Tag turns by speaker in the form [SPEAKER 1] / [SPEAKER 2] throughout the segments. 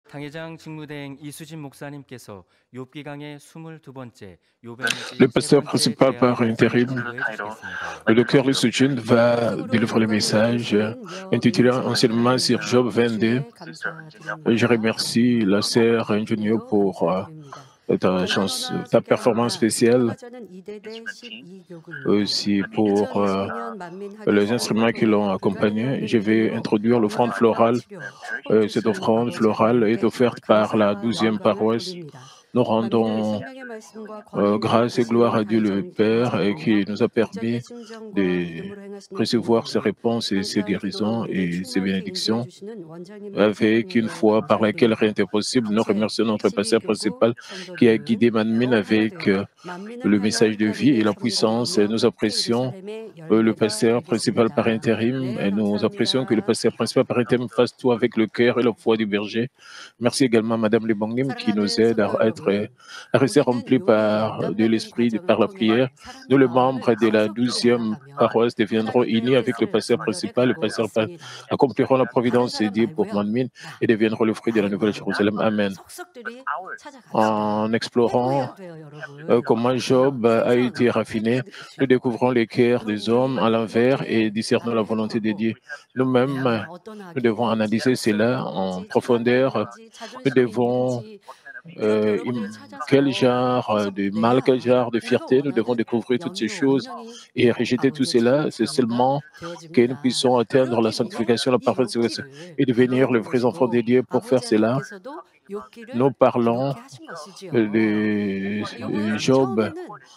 [SPEAKER 1] 당회장 직무대행 이수진 목사님께서 욥기 강의 22번째 욥의
[SPEAKER 2] Le
[SPEAKER 1] 일기 세
[SPEAKER 2] pasteur
[SPEAKER 1] 번째에
[SPEAKER 2] principal
[SPEAKER 1] 대한
[SPEAKER 2] par
[SPEAKER 1] 말씀을
[SPEAKER 2] intérim,
[SPEAKER 1] 전도해 주시겠습니다.
[SPEAKER 2] le docteur Lee Soo-jun, va délivrer le message intitulé Enseignement sur Job 22. Je remercie la sœur Junio pour ta performance spéciale, aussi pour les instruments qui l'ont accompagné. Je vais introduire l'offrande florale. Cette offrande florale est offerte par la 12e paroisse. Nous rendons grâce et gloire à Dieu le Père qui nous a permis de recevoir ses réponses et ses guérisons et ses bénédictions avec une foi par laquelle rien n'est possible. Nous remercions notre pasteur principal qui a guidé Manmin avec le message de vie et la puissance. Nous apprécions le pasteur principal par intérim et nous apprécions que le pasteur principal par intérim fasse tout avec le cœur et la foi du berger. Merci également à Madame Lebangnim qui nous aide à rester remplis de l'esprit, par la prière. Nous, les membres de la 12e paroisse, deviendrons unis avec le pasteur principal. Le pasteur accompliront la providence dédiée pour Manmin et deviendront le fruit de la Nouvelle Jérusalem. Amen. En explorant comment Job a été raffiné, nous découvrons les cœurs des hommes à l'envers et discernons la volonté de Dieu. Nous-mêmes, nous devons analyser cela en profondeur. Nous devons quel genre de mal, quel genre de fierté, nous devons découvrir toutes ces choses et rejeter tout cela. C'est seulement que nous puissions atteindre la sanctification, la parfaite sanctification et devenir les vrais enfants de Dieu. Pour faire cela, nous parlons de Job.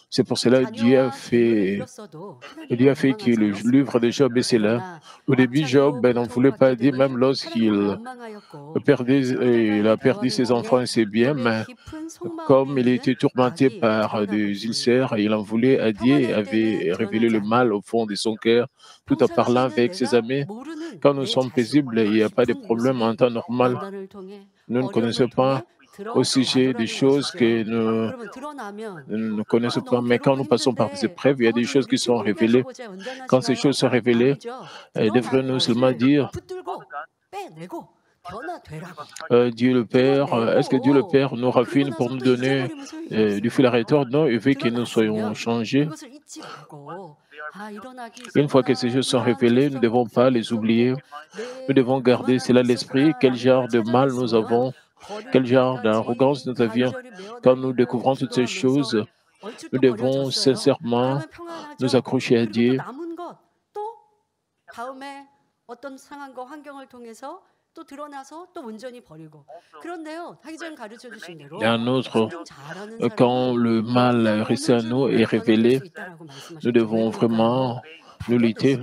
[SPEAKER 2] C'est pour cela que Dieu a fait que le livre de Job est là. Au début, Job n'en voulait pas dire, même lorsqu'il a perdu ses enfants et ses biens, mais comme il était tourmenté par des ulcères, il en voulait à Dieu et avait révélé le mal au fond de son cœur, tout en parlant avec ses amis. Quand nous sommes paisibles, il n'y a pas de problème en temps normal. Nous ne connaissons pas au sujet des choses que nous ne connaissons pas, mais quand nous passons par des épreuves, il y a des choses qui sont révélées. Quand ces choses sont révélées, devrions-nous seulement dire Dieu le Père, est-ce que Dieu le Père nous raffine pour nous donner du fil à retordre? Non, il veut que nous soyons changés. Une fois que ces choses sont révélées, nous ne devons pas les oublier. Nous devons garder cela à l'esprit. Quel genre de mal nous avons? Quel genre d'arrogance nous avions? Quand nous découvrons toutes ces choses, nous devons sincèrement nous accrocher à Dieu. Et un autre, quand le mal resté à nous est révélé, nous devons vraiment nous lutter.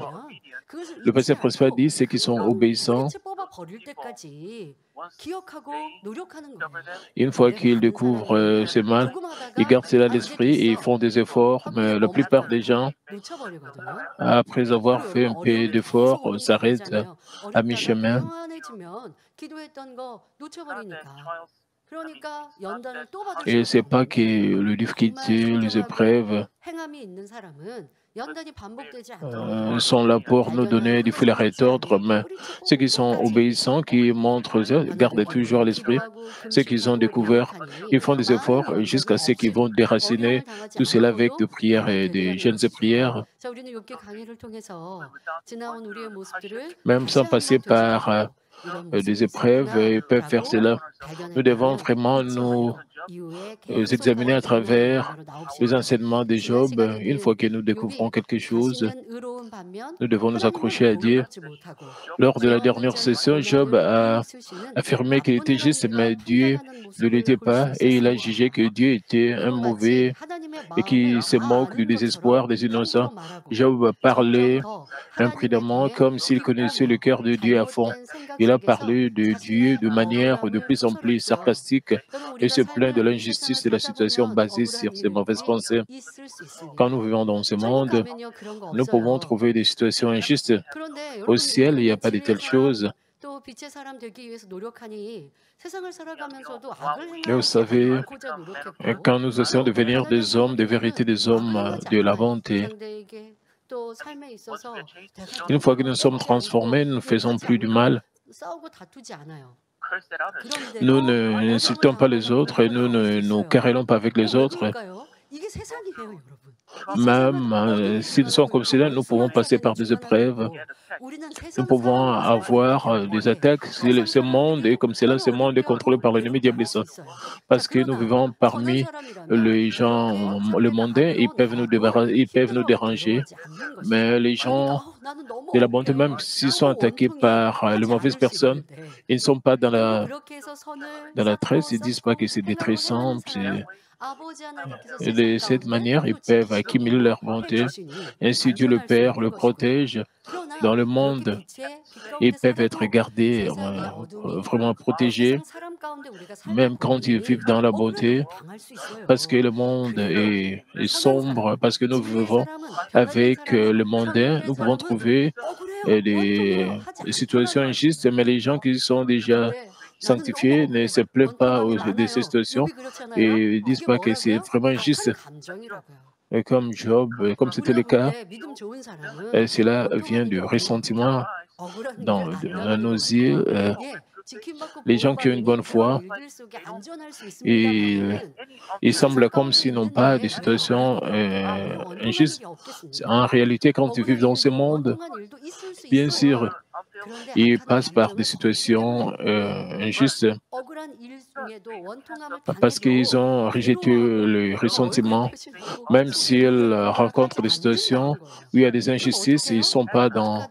[SPEAKER 2] Le pasteur principal dit ceux qui sont obéissants. Une fois qu'ils découvrent ce mal, ils gardent cela à l'esprit et ils font des efforts. Mais la plupart des gens, après avoir fait un peu d'efforts, s'arrêtent à mi-chemin. Et ce n'est pas que les difficultés, les épreuves sont là pour nous donner du fil à retordre, mais ceux qui sont obéissants, qui montrent, gardent toujours à l'esprit, ceux qui ont découvert, ils font des efforts jusqu'à ce qu'ils vont déraciner tout cela avec des prières et des jeûnes et prières. Même sans passer par des épreuves, ils peuvent faire cela. Nous devons vraiment nous examiner à travers les enseignements de Job. Une fois que nous découvrons quelque chose, nous devons nous accrocher à Dieu. Lors de la dernière session, Job a affirmé qu'il était juste, mais Dieu ne l'était pas, et il a jugé que Dieu était un mauvais et qui se moque du désespoir des innocents. Job a parlé imprudemment comme s'il connaissait le cœur de Dieu à fond. Il a parlé de Dieu de manière de plus en plus sarcastique et se plaint de l'injustice de la situation basée sur ses mauvaises pensées. Quand nous vivons dans ce monde, nous pouvons trouver des situations injustes. Au ciel, il n'y a pas de telles choses. Et vous savez, quand nous essayons de devenir des hommes de vérité, des hommes de la bonté, une fois que nous sommes transformés, nous ne faisons plus du mal. Nous n'insultons pas les autres et nous ne nous querellons pas avec les autres. Même si nous sommes comme cela, nous pouvons passer par des épreuves. Nous pouvons avoir des attaques. Si ce monde est comme cela, ce monde est contrôlé par l'ennemi diabolisant. Parce que nous vivons parmi les gens, le mondain, ils peuvent nous déranger. Mais les gens de la bonté, même s'ils sont attaqués par les mauvaises personnes, ils ne sont pas dans la tresse, ils ne disent pas que c'est détressant. Et de cette manière, ils peuvent accumuler leur bonté. Ainsi, Dieu le Père le protège dans le monde. Ils peuvent être gardés, vraiment protégés, même quand ils vivent dans la bonté, parce que le monde est sombre, parce que nous vivons avec le mondain, nous pouvons trouver des situations injustes, mais les gens qui sont déjà sanctifiés ne se plaignent pas de ces situations et ne disent pas que c'est vraiment injuste. Et comme Job, comme c'était le cas, cela vient du ressentiment dans nos yeux. Les gens qui ont une bonne foi, il semble comme s'ils n'ont pas de situations injustes. En réalité, quand ils vivent dans ce monde, bien sûr, ils passent par des situations injustes parce qu'ils ont rejeté le ressentiment. Même s'ils rencontrent des situations où il y a des injustices, ils ne sont pas dans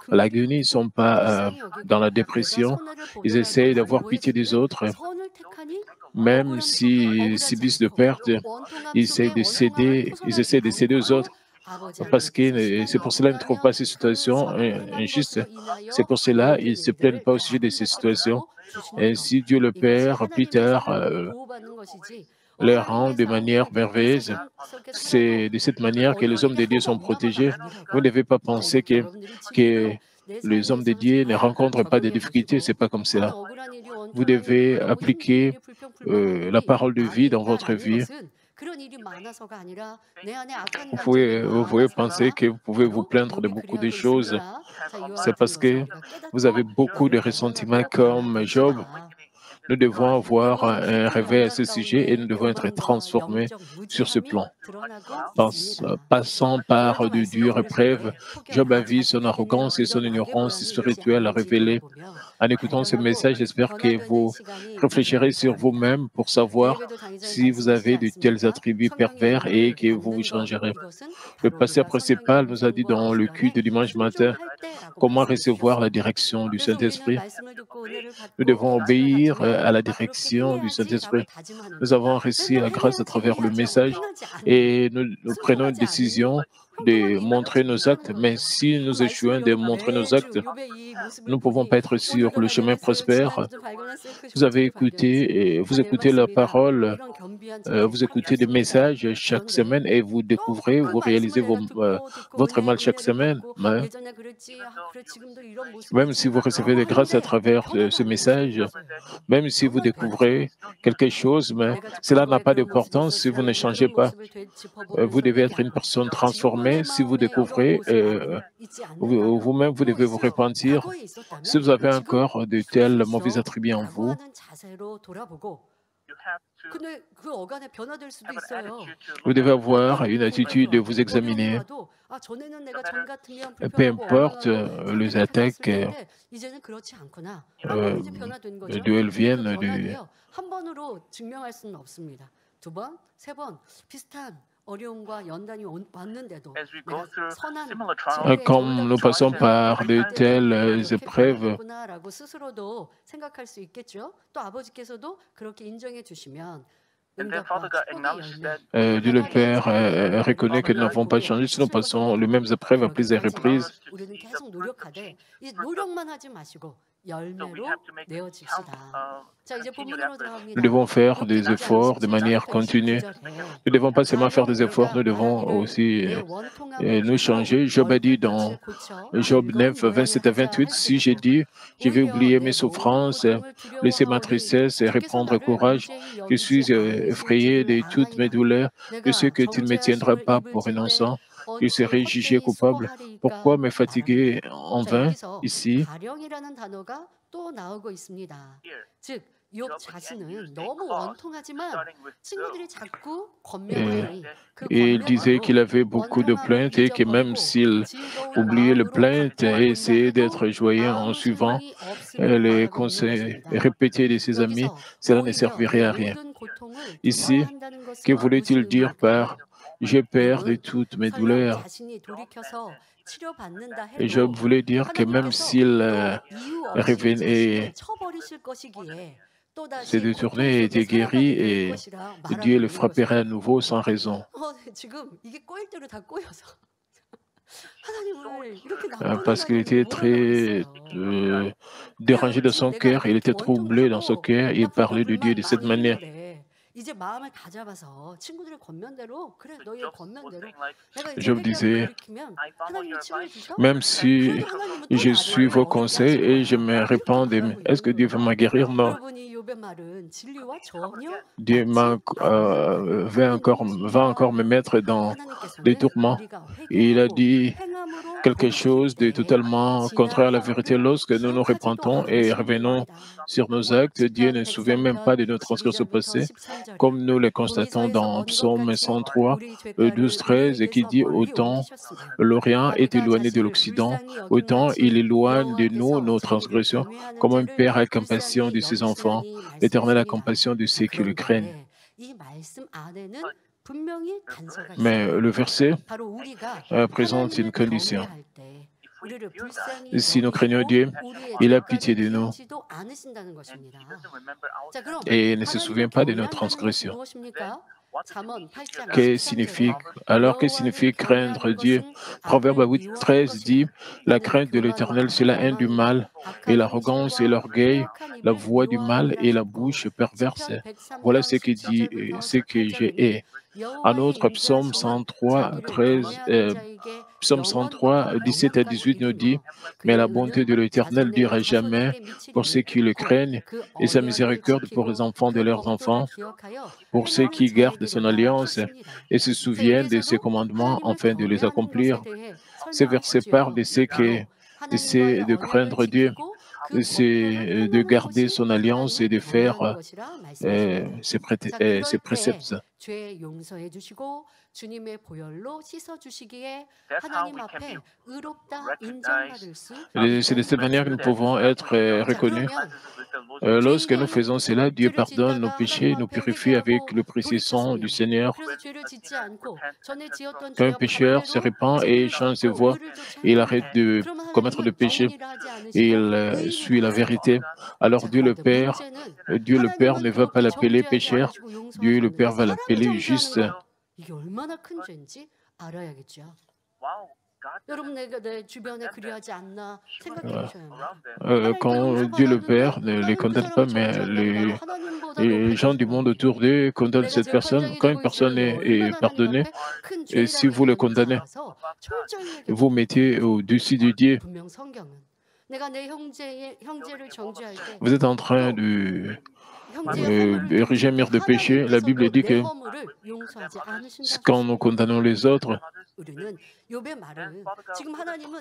[SPEAKER 2] l'agonie, ils ne sont pas dans la dépression. Ils essayent d'avoir pitié des autres. Même s'ils subissent de pertes, ils essaient de céder aux autres. Parce que c'est pour cela qu'ils ne trouvent pas ces situations injustes. C'est pour cela qu'ils ne se plaignent pas au sujet de ces situations. Ainsi, Dieu le Père, plus tard, les rend de manière merveilleuse. C'est de cette manière que les hommes de Dieu sont protégés. Vous ne devez pas penser que les hommes de Dieu ne rencontrent pas de difficultés. Ce n'est pas comme cela. Vous devez appliquer la parole de vie dans votre vie. Vous pouvez penser que vous pouvez vous plaindre de beaucoup de choses. C'est parce que vous avez beaucoup de ressentiments comme Job. Nous devons avoir un réveil à ce sujet et nous devons être transformés sur ce plan. Passant par de dures épreuves, Job a vu son arrogance et son ignorance spirituelle révélée. En écoutant ce message, j'espère que vous réfléchirez sur vous-même pour savoir si vous avez de tels attributs pervers et que vous vous changerez. Le pasteur principal nous a dit dans le culte de dimanche matin comment recevoir la direction du Saint-Esprit. Nous devons obéir à la direction du Saint-Esprit. Nous avons reçu la grâce à travers le message et nous prenons une décision de montrer nos actes, mais si nous échouons de montrer nos actes, nous ne pouvons pas être sur le chemin prospère. Vous avez écouté, et vous écoutez la parole, vous écoutez des messages chaque semaine et vous découvrez, vous réalisez votre mal chaque semaine. Même si vous recevez des grâces à travers ce message, même si vous découvrez quelque chose, mais cela n'a pas d'importance si vous ne changez pas. Vous devez être une personne transformée. Si vous découvrez, vous-même, vous devez vous repentir. Si vous avez encore de tels mauvais attributs en vous, vous devez avoir une attitude de vous examiner. Peu importe les attaques, d'où elles viennent, comme nous passons par de telles épreuves, Dieu le Père reconnaît que nous n'avons pas changé si nous passons les mêmes épreuves à plusieurs reprises. Nous devons faire des efforts de manière continue. Nous ne devons pas seulement faire des efforts, nous devons aussi nous changer. Job a dit dans Job 9, 27 à 28, si j'ai dit, je vais oublier mes souffrances, laisser ma tristesse et reprendre courage, je suis effrayé de toutes mes douleurs, je sais que tu ne me tiendras pas pour innocent. il serait jugé coupable. Pourquoi me fatiguer en
[SPEAKER 3] 자,
[SPEAKER 2] vain
[SPEAKER 3] 여기서
[SPEAKER 2] ici?
[SPEAKER 3] 가령이라는 단어가 또 나오고 있습니다. 즉, 욥 자신은 너무 원통하지만 친구들이 자꾸
[SPEAKER 2] Et
[SPEAKER 3] 권면하니 그
[SPEAKER 2] il disait qu'il
[SPEAKER 3] 권면으로
[SPEAKER 2] avait beaucoup de
[SPEAKER 3] 원통함을
[SPEAKER 2] plaintes et que même
[SPEAKER 3] 잊어버리고
[SPEAKER 2] s'il
[SPEAKER 3] 즐거운
[SPEAKER 2] oubliait les
[SPEAKER 3] 마음으로
[SPEAKER 2] plaintes et
[SPEAKER 3] 바꿔본다
[SPEAKER 2] essayait
[SPEAKER 3] 해도
[SPEAKER 2] d'être joyeux en
[SPEAKER 3] 아무
[SPEAKER 2] suivant
[SPEAKER 3] 소용이 없음을
[SPEAKER 2] les
[SPEAKER 3] 말하고 있는
[SPEAKER 2] conseils
[SPEAKER 3] 것입니다.
[SPEAKER 2] répétés de ses amis,
[SPEAKER 3] 여기서
[SPEAKER 2] cela ne
[SPEAKER 3] 오히려 내
[SPEAKER 2] servirait à rien.
[SPEAKER 3] 모든 고통을
[SPEAKER 2] Ici,
[SPEAKER 3] 두려워한다는
[SPEAKER 2] que
[SPEAKER 3] 것은 무슨
[SPEAKER 2] voulait-il dire
[SPEAKER 3] 의미일까요?
[SPEAKER 2] par j'ai peur de
[SPEAKER 3] 욥은
[SPEAKER 2] toutes mes
[SPEAKER 3] 설령
[SPEAKER 2] douleurs?
[SPEAKER 3] 자신이 돌이켜서 치료받는다
[SPEAKER 2] Et Job
[SPEAKER 3] 해도
[SPEAKER 2] voulait dire que même
[SPEAKER 3] 하나님께서
[SPEAKER 2] s'il
[SPEAKER 3] 또 이유 없이 자신을
[SPEAKER 2] revenait,
[SPEAKER 3] 쳐버리실 것이기에
[SPEAKER 2] s'est
[SPEAKER 3] 또다시 고통
[SPEAKER 2] détourné,
[SPEAKER 3] 속에
[SPEAKER 2] était guéri
[SPEAKER 3] 살아가게 될
[SPEAKER 2] et
[SPEAKER 3] 것이라
[SPEAKER 2] Dieu
[SPEAKER 3] 말하고
[SPEAKER 2] le
[SPEAKER 3] 있는
[SPEAKER 2] frapperait à
[SPEAKER 3] 것입니다.
[SPEAKER 2] nouveau sans raison.
[SPEAKER 3] 지금 이게 꼬일 대로 다 꼬여서 하나님을 이렇게
[SPEAKER 2] Parce qu'il
[SPEAKER 3] 나쁜
[SPEAKER 2] était
[SPEAKER 3] 하나님을 몰아가고
[SPEAKER 2] très
[SPEAKER 3] 있어요.
[SPEAKER 2] dérangé dans
[SPEAKER 3] 지금
[SPEAKER 2] son
[SPEAKER 3] 내가
[SPEAKER 2] cœur, il
[SPEAKER 3] 이렇게
[SPEAKER 2] était troublé dans son
[SPEAKER 3] 원통하고
[SPEAKER 2] cœur, il
[SPEAKER 3] 불평
[SPEAKER 2] parlait de Dieu
[SPEAKER 3] 불만
[SPEAKER 2] de cette
[SPEAKER 3] 많이
[SPEAKER 2] manière.
[SPEAKER 3] 있는데 이제 마음을 다잡아서 친구들의 권면대로 그래 너희의 권면대로 내가 이제
[SPEAKER 2] Job
[SPEAKER 3] 회개하고
[SPEAKER 2] disait,
[SPEAKER 3] 돌이키면 하나님이 치료해 주셔?
[SPEAKER 2] même si
[SPEAKER 3] 그래도 하나님은 또
[SPEAKER 2] je suis
[SPEAKER 3] 나를
[SPEAKER 2] vos
[SPEAKER 3] 어렵게
[SPEAKER 2] conseils
[SPEAKER 3] 하실
[SPEAKER 2] et je
[SPEAKER 3] 거야.
[SPEAKER 2] me
[SPEAKER 3] 이렇게
[SPEAKER 2] répands,
[SPEAKER 3] 말하고
[SPEAKER 2] est-ce que
[SPEAKER 3] 있는
[SPEAKER 2] Dieu va
[SPEAKER 3] 거예요.
[SPEAKER 2] me guérir? Non.
[SPEAKER 3] 여러분 이 욥의 말은 진리와 전혀
[SPEAKER 2] Dieu
[SPEAKER 3] 맞지 않는 말이에요. 하고 있는
[SPEAKER 2] va encore
[SPEAKER 3] 것입니다.
[SPEAKER 2] me mettre dans des
[SPEAKER 3] 하나님께서는
[SPEAKER 2] tourments.
[SPEAKER 3] 우리가
[SPEAKER 2] Et il a
[SPEAKER 3] 회개하고
[SPEAKER 2] dit
[SPEAKER 3] 행함으로
[SPEAKER 2] quelque
[SPEAKER 3] 돌이킬
[SPEAKER 2] chose de
[SPEAKER 3] 때
[SPEAKER 2] totalement contraire à
[SPEAKER 3] 지난
[SPEAKER 2] la vérité.
[SPEAKER 3] 일을
[SPEAKER 2] Lorsque nous nous
[SPEAKER 3] 기억하지도
[SPEAKER 2] repentons et
[SPEAKER 3] 않으신다는
[SPEAKER 2] revenons
[SPEAKER 3] 겁니다.
[SPEAKER 2] sur nos actes, Dieu ne se souvient même pas de nos transgressions
[SPEAKER 3] 12절부터
[SPEAKER 2] passées,
[SPEAKER 3] 13절에
[SPEAKER 2] comme nous le constatons
[SPEAKER 3] 동이서에서
[SPEAKER 2] dans
[SPEAKER 3] 먼 것
[SPEAKER 2] Psaume
[SPEAKER 3] 같이
[SPEAKER 2] 103,
[SPEAKER 3] 우리
[SPEAKER 2] 12,
[SPEAKER 3] 죄가를 우리
[SPEAKER 2] 13, et qui
[SPEAKER 3] 위에서
[SPEAKER 2] dit
[SPEAKER 3] 멀리
[SPEAKER 2] autant
[SPEAKER 3] 옮기셨으며
[SPEAKER 2] l'Orient est
[SPEAKER 3] 아비가
[SPEAKER 2] éloigné de
[SPEAKER 3] 자식을
[SPEAKER 2] l'Occident,
[SPEAKER 3] 불쌍히 여김
[SPEAKER 2] autant il
[SPEAKER 3] 같이
[SPEAKER 2] éloigne de nous
[SPEAKER 3] 여호와께서
[SPEAKER 2] nos
[SPEAKER 3] 자기를
[SPEAKER 2] transgressions,
[SPEAKER 3] 경외하는
[SPEAKER 2] comme un
[SPEAKER 3] 자를
[SPEAKER 2] père a compassion
[SPEAKER 3] 불쌍히
[SPEAKER 2] de ses enfants.
[SPEAKER 3] 여기시나니
[SPEAKER 2] L'Éternel a
[SPEAKER 3] 말씀하십니다.
[SPEAKER 2] compassion de
[SPEAKER 3] 자,
[SPEAKER 2] ceux qui le craignent.
[SPEAKER 3] 그런데 이 말씀 안에는 분명히 단서가
[SPEAKER 2] Mais
[SPEAKER 3] 있습니다.
[SPEAKER 2] le verset
[SPEAKER 3] 바로 우리가
[SPEAKER 2] présente une
[SPEAKER 3] 하나님을
[SPEAKER 2] condition.
[SPEAKER 3] 경외할 때 우리를 불쌍히
[SPEAKER 2] Si nous craignons
[SPEAKER 3] 여기시고
[SPEAKER 2] Dieu,
[SPEAKER 3] 우리의
[SPEAKER 2] il a
[SPEAKER 3] 죄가를
[SPEAKER 2] pitié de nous
[SPEAKER 3] 비우지도 않으신다는 것입니다. 자, 그럼
[SPEAKER 2] et ne se
[SPEAKER 3] 하나님을
[SPEAKER 2] souvient pas de nos
[SPEAKER 3] 경외한다는 것이
[SPEAKER 2] transgressions.
[SPEAKER 3] 무엇입니까? 잠언 8장
[SPEAKER 2] Que
[SPEAKER 3] 13절에
[SPEAKER 2] que signifie
[SPEAKER 3] 여호와를
[SPEAKER 2] craindre
[SPEAKER 3] 경외하는
[SPEAKER 2] Dieu?
[SPEAKER 3] 것은
[SPEAKER 2] Proverbe
[SPEAKER 3] 악을
[SPEAKER 2] 8,
[SPEAKER 3] 미워하는
[SPEAKER 2] 13 dit,
[SPEAKER 3] 것이라.
[SPEAKER 2] la
[SPEAKER 3] 이는
[SPEAKER 2] crainte de l'Éternel,
[SPEAKER 3] 교만과
[SPEAKER 2] c'est la haine du
[SPEAKER 3] 오만이요
[SPEAKER 2] mal, et
[SPEAKER 3] 악한
[SPEAKER 2] l'arrogance et
[SPEAKER 3] 행실과
[SPEAKER 2] l'orgueil,
[SPEAKER 3] 빼앗긴
[SPEAKER 2] la
[SPEAKER 3] 입을
[SPEAKER 2] voix du mal
[SPEAKER 3] 미워함이라
[SPEAKER 2] et la
[SPEAKER 3] 하셨고
[SPEAKER 2] bouche perverse.
[SPEAKER 3] 시편
[SPEAKER 2] Voilà
[SPEAKER 3] 103편
[SPEAKER 2] ce que dit,
[SPEAKER 3] 17절부터
[SPEAKER 2] ce que j'ai
[SPEAKER 3] 18절에는
[SPEAKER 2] hait. Un
[SPEAKER 3] 여호와의
[SPEAKER 2] autre
[SPEAKER 3] 인자한
[SPEAKER 2] psaume
[SPEAKER 3] 종은
[SPEAKER 2] 103,
[SPEAKER 3] 자기를
[SPEAKER 2] 13,
[SPEAKER 3] 경외하는 자에게
[SPEAKER 2] psaume
[SPEAKER 3] 영원부터
[SPEAKER 2] 103, 17 à
[SPEAKER 3] 영원까지
[SPEAKER 2] 18 nous dit,
[SPEAKER 3] 이르며
[SPEAKER 2] mais
[SPEAKER 3] 그의
[SPEAKER 2] la bonté
[SPEAKER 3] 은은
[SPEAKER 2] de l'Éternel
[SPEAKER 3] 자손의
[SPEAKER 2] durera jamais
[SPEAKER 3] 자손에게
[SPEAKER 2] pour ceux
[SPEAKER 3] 미치리니
[SPEAKER 2] qui le
[SPEAKER 3] 곧
[SPEAKER 2] craignent,
[SPEAKER 3] 그
[SPEAKER 2] et sa
[SPEAKER 3] 언약을
[SPEAKER 2] miséricorde pour les
[SPEAKER 3] 지키고
[SPEAKER 2] enfants de
[SPEAKER 3] 그
[SPEAKER 2] leurs
[SPEAKER 3] 법도를
[SPEAKER 2] enfants,
[SPEAKER 3] 기억하여
[SPEAKER 2] pour ceux
[SPEAKER 3] 행하는
[SPEAKER 2] qui gardent son
[SPEAKER 3] 자에게로다
[SPEAKER 2] alliance
[SPEAKER 3] 하십니다.
[SPEAKER 2] et se
[SPEAKER 3] 그래서
[SPEAKER 2] souviennent de ses
[SPEAKER 3] 여기에서도
[SPEAKER 2] commandements
[SPEAKER 3] 하나님을
[SPEAKER 2] afin de les
[SPEAKER 3] 경외하는 것에
[SPEAKER 2] accomplir.
[SPEAKER 3] 대해
[SPEAKER 2] Ces
[SPEAKER 3] 설명하고
[SPEAKER 2] versets parlent
[SPEAKER 3] 있지요.
[SPEAKER 2] de ce
[SPEAKER 3] 바로 하나님과의
[SPEAKER 2] de
[SPEAKER 3] 언약을
[SPEAKER 2] craindre Dieu,
[SPEAKER 3] 지키고 그 법도를
[SPEAKER 2] c'est de
[SPEAKER 3] 행하는
[SPEAKER 2] garder
[SPEAKER 3] 것이
[SPEAKER 2] son alliance et
[SPEAKER 3] 하나님을
[SPEAKER 2] de faire
[SPEAKER 3] 경외하는 것이라 말씀하십니다. 자,
[SPEAKER 2] ses
[SPEAKER 3] 그럴 때
[SPEAKER 2] préceptes.
[SPEAKER 3] 죄 용서해 주시고 주님의 보혈로 씻어 주시기에 하나님 앞에 의롭다 인정받을 수
[SPEAKER 2] C'est de
[SPEAKER 3] 있는
[SPEAKER 2] cette manière que nous
[SPEAKER 3] 것입니다.
[SPEAKER 2] pouvons être
[SPEAKER 3] 자,
[SPEAKER 2] reconnus.
[SPEAKER 3] 그러면
[SPEAKER 2] Lorsque nous
[SPEAKER 3] 죄인은
[SPEAKER 2] faisons cela, Dieu
[SPEAKER 3] 죄를
[SPEAKER 2] pardonne nos
[SPEAKER 3] 짓다가
[SPEAKER 2] péchés,
[SPEAKER 3] 하나님
[SPEAKER 2] nous
[SPEAKER 3] 앞에
[SPEAKER 2] purifie avec
[SPEAKER 3] 회개하고
[SPEAKER 2] le précieux sang du
[SPEAKER 3] 돌이켰으면
[SPEAKER 2] Seigneur.
[SPEAKER 3] 그래서 죄를 짓지 않고 전에 지었던
[SPEAKER 2] Quand un
[SPEAKER 3] 죄와
[SPEAKER 2] pécheur se
[SPEAKER 3] 반대로
[SPEAKER 2] repent et
[SPEAKER 3] 친구를
[SPEAKER 2] change ses
[SPEAKER 3] 찾고
[SPEAKER 2] voies,
[SPEAKER 3] 의를 쫓아
[SPEAKER 2] et il arrête
[SPEAKER 3] 행한다.
[SPEAKER 2] de
[SPEAKER 3] 그러면
[SPEAKER 2] commettre de
[SPEAKER 3] 하나님은
[SPEAKER 2] péché
[SPEAKER 3] 영원이라 하지
[SPEAKER 2] et
[SPEAKER 3] 않으시고
[SPEAKER 2] il suit
[SPEAKER 3] 의인이라
[SPEAKER 2] la vérité,
[SPEAKER 3] 하십니다.
[SPEAKER 2] alors
[SPEAKER 3] 자, 그런데
[SPEAKER 2] Dieu le Père
[SPEAKER 3] 하나님은
[SPEAKER 2] ne va pas
[SPEAKER 3] 그렇게
[SPEAKER 2] l'appeler
[SPEAKER 3] 정죄하지
[SPEAKER 2] pécheur,
[SPEAKER 3] 않으시고
[SPEAKER 2] Dieu le
[SPEAKER 3] 용서하셨는데
[SPEAKER 2] Père va
[SPEAKER 3] 사람이
[SPEAKER 2] l'appeler
[SPEAKER 3] 정죄하는
[SPEAKER 2] juste.
[SPEAKER 3] 거 이게 얼마나 큰 죄인지 알아야겠죠. 여러분 내가 내 주변에 그리하지 않나 생각해 보셔야 합니다.
[SPEAKER 2] Quand Dieu le Père ne les condamne pas, mais les gens du monde autour d'eux condamnent cette personne. Quand une personne est pardonnée, et si vous le condamnez, vous mettez au-dessus de Dieu. Vous êtes en train de gémir de péché. La Bible dit que quand nous condamnons les autres,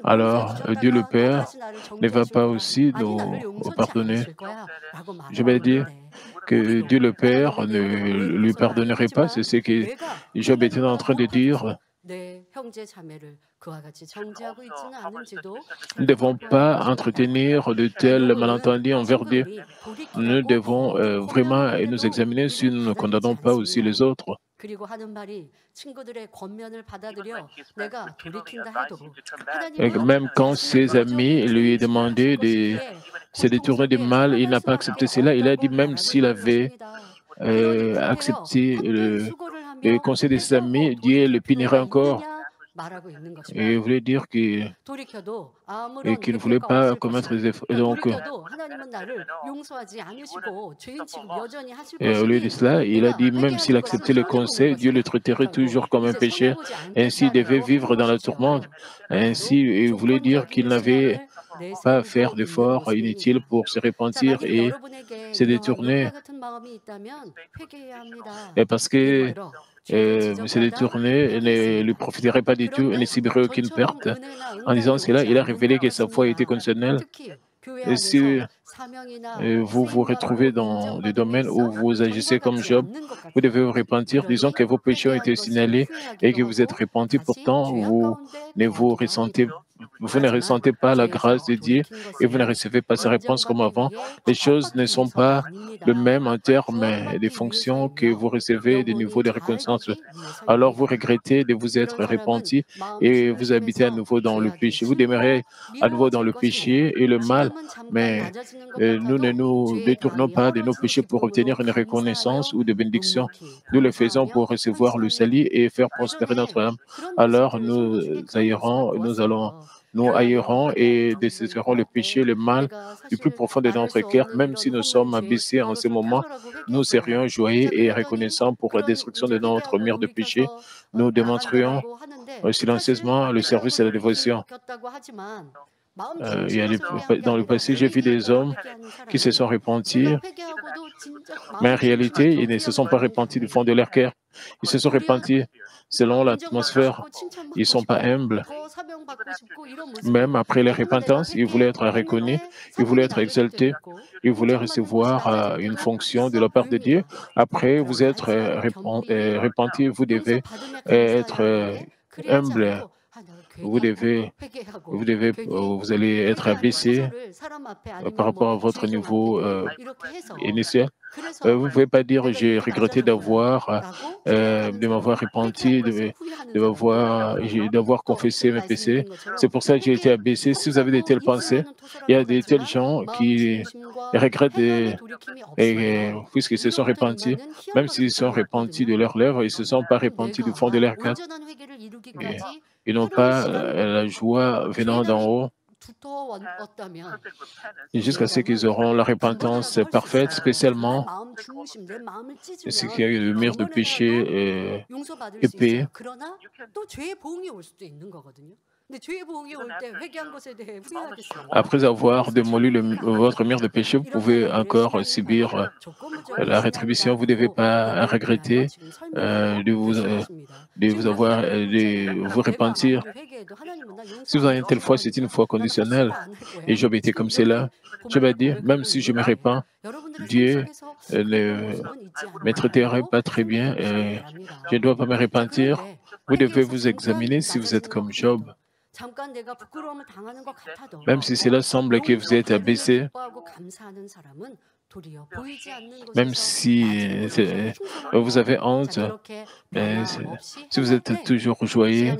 [SPEAKER 2] alors Dieu le Père ne va pas aussi nous pardonner. Je vais dire que Dieu le Père ne lui pardonnerait pas. C'est ce que Job était en train de dire. Nous ne devons pas entretenir de tels malentendus envers Dieu. Nous devons vraiment nous examiner si nous ne condamnons pas aussi les autres. Même quand ses amis lui demandaient de se détourner du mal, il n'a pas accepté cela. Il a dit même s'il avait accepté le conseil de ses amis, Dieu le punirait encore. Et il voulait dire qu'il ne voulait pas commettre des efforts. Donc, au lieu de cela, il a dit même s'il acceptait le conseil, Dieu le traiterait toujours comme un pécheur. Ainsi, il devait vivre dans la tourmente. Ainsi, il voulait dire qu'il n'avait pas faire d'efforts inutiles pour se repentir et se détourner. Et parce que se détourner ne lui profiterait pas du tout et ne subirait aucune perte. En disant cela, il a révélé que sa foi était conditionnelle. Et si vous vous retrouvez dans des domaines où vous agissez comme Job, vous devez vous repentir. Disons que vos péchés ont été signalés et que vous êtes repentis. Pourtant, vous ne ressentez pas la grâce de Dieu et vous ne recevez pas sa réponse comme avant. Les choses ne sont pas les mêmes en termes des fonctions que vous recevez, des niveaux de reconnaissance. Alors vous regrettez de vous être repenti et vous habitez à nouveau dans le péché. Vous demeurez à nouveau dans le péché et le mal, mais nous ne nous détournons pas de nos péchés pour obtenir une reconnaissance ou des bénédictions. Nous le faisons pour recevoir le salut et faire prospérer notre âme. Alors nous haïrons et détesterons le péché, le mal du plus profond de notre cœur, même si nous sommes abaissés en ce moment. Nous serions joyeux et reconnaissants pour la destruction de notre mur de péché. Nous démontrions silencieusement le service et la dévotion. Dans le passé, j'ai vu des hommes qui se sont repentis, mais en réalité, ils ne se sont pas repentis du fond de leur cœur. Ils se sont repentis selon l'atmosphère. Ils ne sont pas humbles. Même après leur repentance, ils voulaient être reconnus, ils voulaient être exaltés, ils voulaient recevoir une fonction de la part de Dieu. Après, vous êtes repentis, vous devez être humble. Vous allez être abaissé par rapport à votre niveau initial. Vous ne pouvez pas dire j'ai regretté de m'avoir repenti, d'avoir confessé mes péchés. C'est pour ça que j'ai été abaissé. Si vous avez de telles pensées, il y a de tels gens qui regrettent puisqu'ils se sont repentis, même s'ils sont repentis de leurs lèvres, ils ne se sont pas repentis du fond de leur cœur. Ils n'ont pas la joie venant d'en haut jusqu'à ce qu'ils auront la repentance parfaite, spécialement ce qui a le mur de péché épais. Après avoir démoli votre mur de péché, vous pouvez encore subir la rétribution. Vous ne devez pas regretter de vous repentir. Si vous avez une telle foi, c'est une foi conditionnelle. Et Job était comme cela. Job a dit, même si je me répands, Dieu ne me traiterait pas très bien et je ne dois pas me repentir. Vous devez vous examiner si vous êtes comme Job. Même si cela semble que vous êtes abaissé, même si vous avez honte, mais si vous êtes toujours joyeux,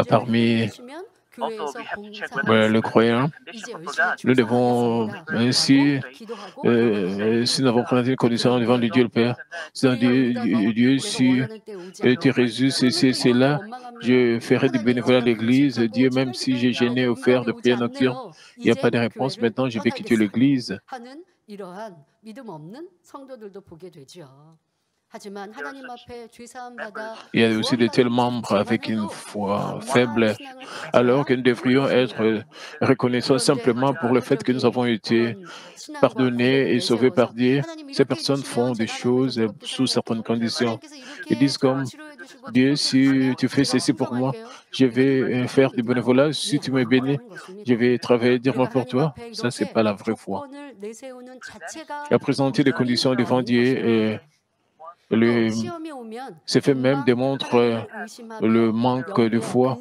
[SPEAKER 2] parmi le croyant, nous devons ainsi, si nous avons présenté une condition devant le Dieu le Père, Dieu, si tu résistes, c'est là, je ferai du bénévolat à l'Église. Dieu, même si j'ai gêné au faire de prière nocturne, il n'y a pas de réponse. Maintenant, je vais quitter l'Église. Il y a aussi de tels membres avec une foi faible, alors que nous devrions être reconnaissants simplement pour le fait que nous avons été pardonnés et sauvés par Dieu. Ces personnes font des choses sous certaines conditions. Ils disent comme Dieu, si tu fais ceci pour moi, je vais faire du bénévolat. Si tu me bénis, je vais travailler durement pour toi. Ça, ce n'est pas la vraie foi. La présenter des conditions devant Dieu ces faits même démontrent le manque de foi.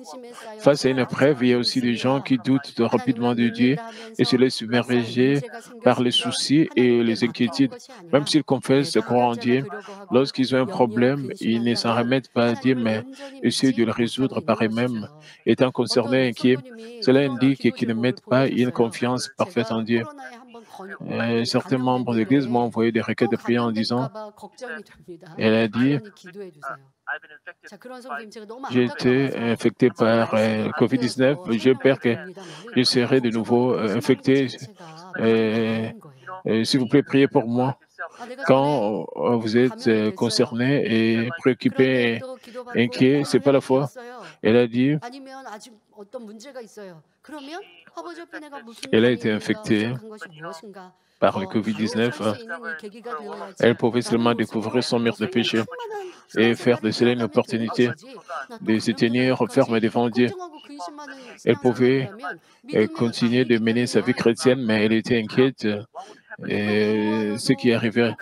[SPEAKER 2] Face à une épreuve, il y a aussi des gens qui doutent rapidement de Dieu et se laissent submerger par les soucis et les inquiétudes. Même s'ils confessent et croient en Dieu, lorsqu'ils ont un problème, ils ne s'en remettent pas à Dieu, mais essaient de le résoudre par eux-mêmes. Étant concernés et inquiets, cela indique qu'ils ne mettent pas une confiance parfaite en Dieu. certains membres de l'Église m'ont envoyé des requêtes de prière en disant, elle a dit, j'ai été infecté par COVID-19, j'ai peur que je serai de nouveau infecté. S'il vous plaît, priez pour moi. Quand vous êtes concerné et préoccupé, inquiet, ce n'est pas la foi. Elle a dit, elle a été infectée par le COVID-19. Elle pouvait seulement découvrir son mur de péché et faire de cela une opportunité de se tenir ferme devant Dieu. Elle pouvait continuer de mener sa vie chrétienne, mais elle était inquiète. Et ce qui arrivait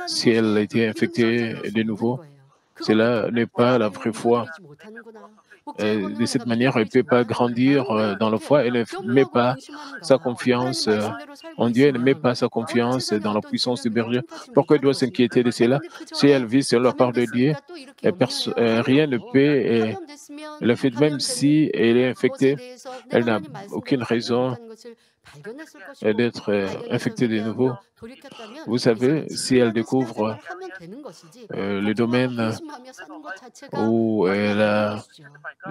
[SPEAKER 2] si elle était infectée de nouveau, cela n'est pas la vraie foi. De cette manière, elle ne peut pas grandir dans la foi. Elle ne met pas sa confiance en Dieu. Elle ne met pas sa confiance dans la puissance du berger. Pourquoi elle doit s'inquiéter de cela? Si elle vit sur la part de Dieu, rien ne peut le fait, même si elle est infectée, elle n'a aucune raison d'être infectée de nouveau. Vous savez, si elle découvre le domaine où elle a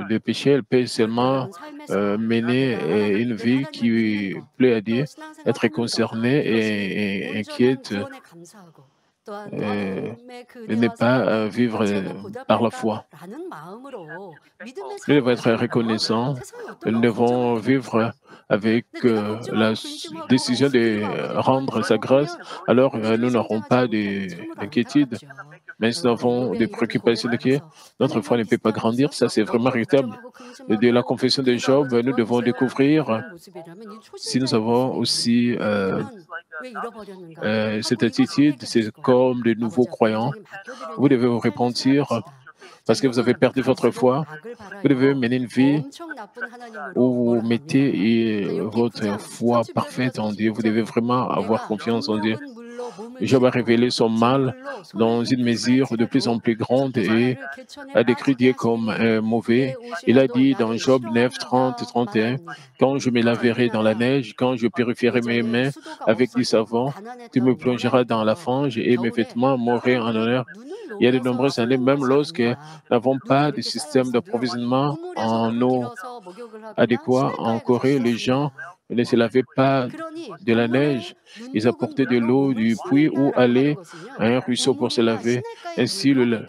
[SPEAKER 2] le péché, elle peut seulement mener une vie qui plaît à Dieu, être concernée et inquiète, et ne pas vivre par la foi. Nous devons être reconnaissants. Nous devons vivre avec la décision de rendre sa grâce. Alors, nous n'aurons pas d'inquiétude. Mais nous avons des préoccupations de qui notre foi ne peut pas grandir. Ça, c'est vraiment regrettable. De la confession de Job, nous devons découvrir si nous avons aussi cette attitude, c'est comme de nouveaux croyants. Vous devez vous repentir parce que vous avez perdu votre foi. Vous devez mener une vie où vous mettez votre foi parfaite en Dieu. Vous devez vraiment avoir confiance en Dieu. Job a révélé son mal dans une mesure de plus en plus grande et a décrit Dieu comme mauvais. Il a dit dans Job 9, 30, 31, « Quand je me laverai dans la neige, quand je purifierai mes mains avec du savon, tu me plongeras dans la fange et mes vêtements m'auraient en honneur. » Il y a de nombreuses années, même lorsque nous n'avons pas de système d'approvisionnement en eau adéquat en Corée, les gens ne se lavaient pas de la neige. Ils apportaient de l'eau du puits ou allaient à un ruisseau pour se laver. Ainsi, le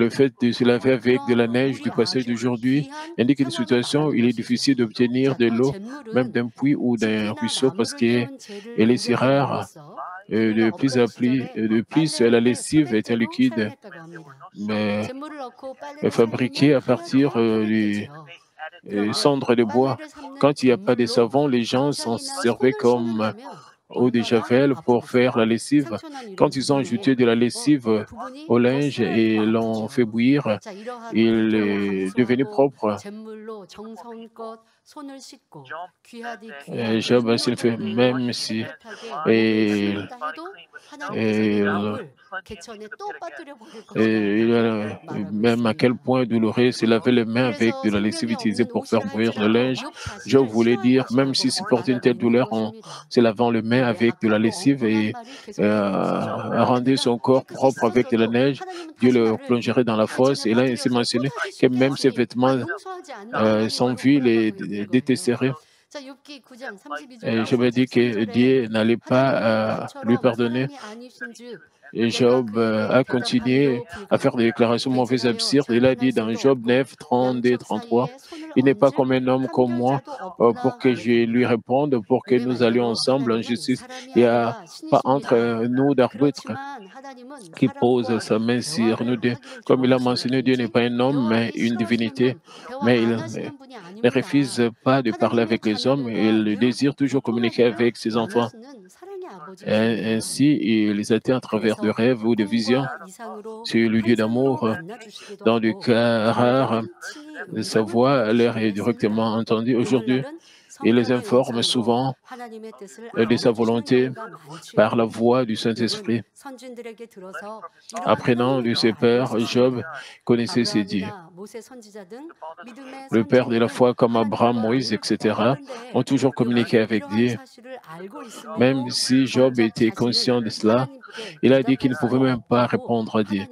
[SPEAKER 2] fait de se laver avec de la neige du passage d'aujourd'hui indique une situation où il est difficile d'obtenir de l'eau, même d'un puits ou d'un ruisseau, parce qu'elle est si rare. De plus, la lessive est un liquide mais fabriqué à partir du cendres de bois. Quand il n'y a pas de savon, les gens s'en servaient comme eau de javel pour faire la lessive. Quand ils ont ajouté de la lessive au linge et l'ont fait bouillir, il est devenu propre. Job, s'il fait, même si même à quel point douloureux se laver les mains avec de la lessive utilisée pour faire bouillir le linge. Job voulait dire, même s'il supportait une telle douleur en se lavant les mains avec de la lessive et rendait son corps propre avec de la neige, Dieu le plongerait dans la fosse. Et là, il s'est mentionné que même ses vêtements sans vie les détesteraient. Et je me dis que Dieu n'allait pas lui pardonner. Et Job a continué à faire des déclarations mauvaises, absurdes. Il a dit dans Job 9, 32, 33, « Il n'est pas comme un homme comme moi pour que je lui réponde, pour que nous allions ensemble en justice. Il n'y a pas entre nous d'arbitre qui pose sa main sur nous deux. » Comme il a mentionné, Dieu n'est pas un homme, mais une divinité. Mais il ne refuse pas de parler avec les hommes. Il désire toujours communiquer avec ses enfants. Ainsi, il les atteint à travers de rêves ou de visions. C'est le Dieu d'amour. Dans des cas rares, sa voix, l'air est directement entendue. Aujourd'hui, Il les informe souvent de sa volonté par la voix du Saint-Esprit. Apprenant de ses pères, Job connaissait ses dieux. Le père de la foi comme Abraham, Moïse, etc. ont toujours communiqué avec Dieu. Même si Job était conscient de cela, il a dit qu'il ne pouvait même pas répondre à Dieu.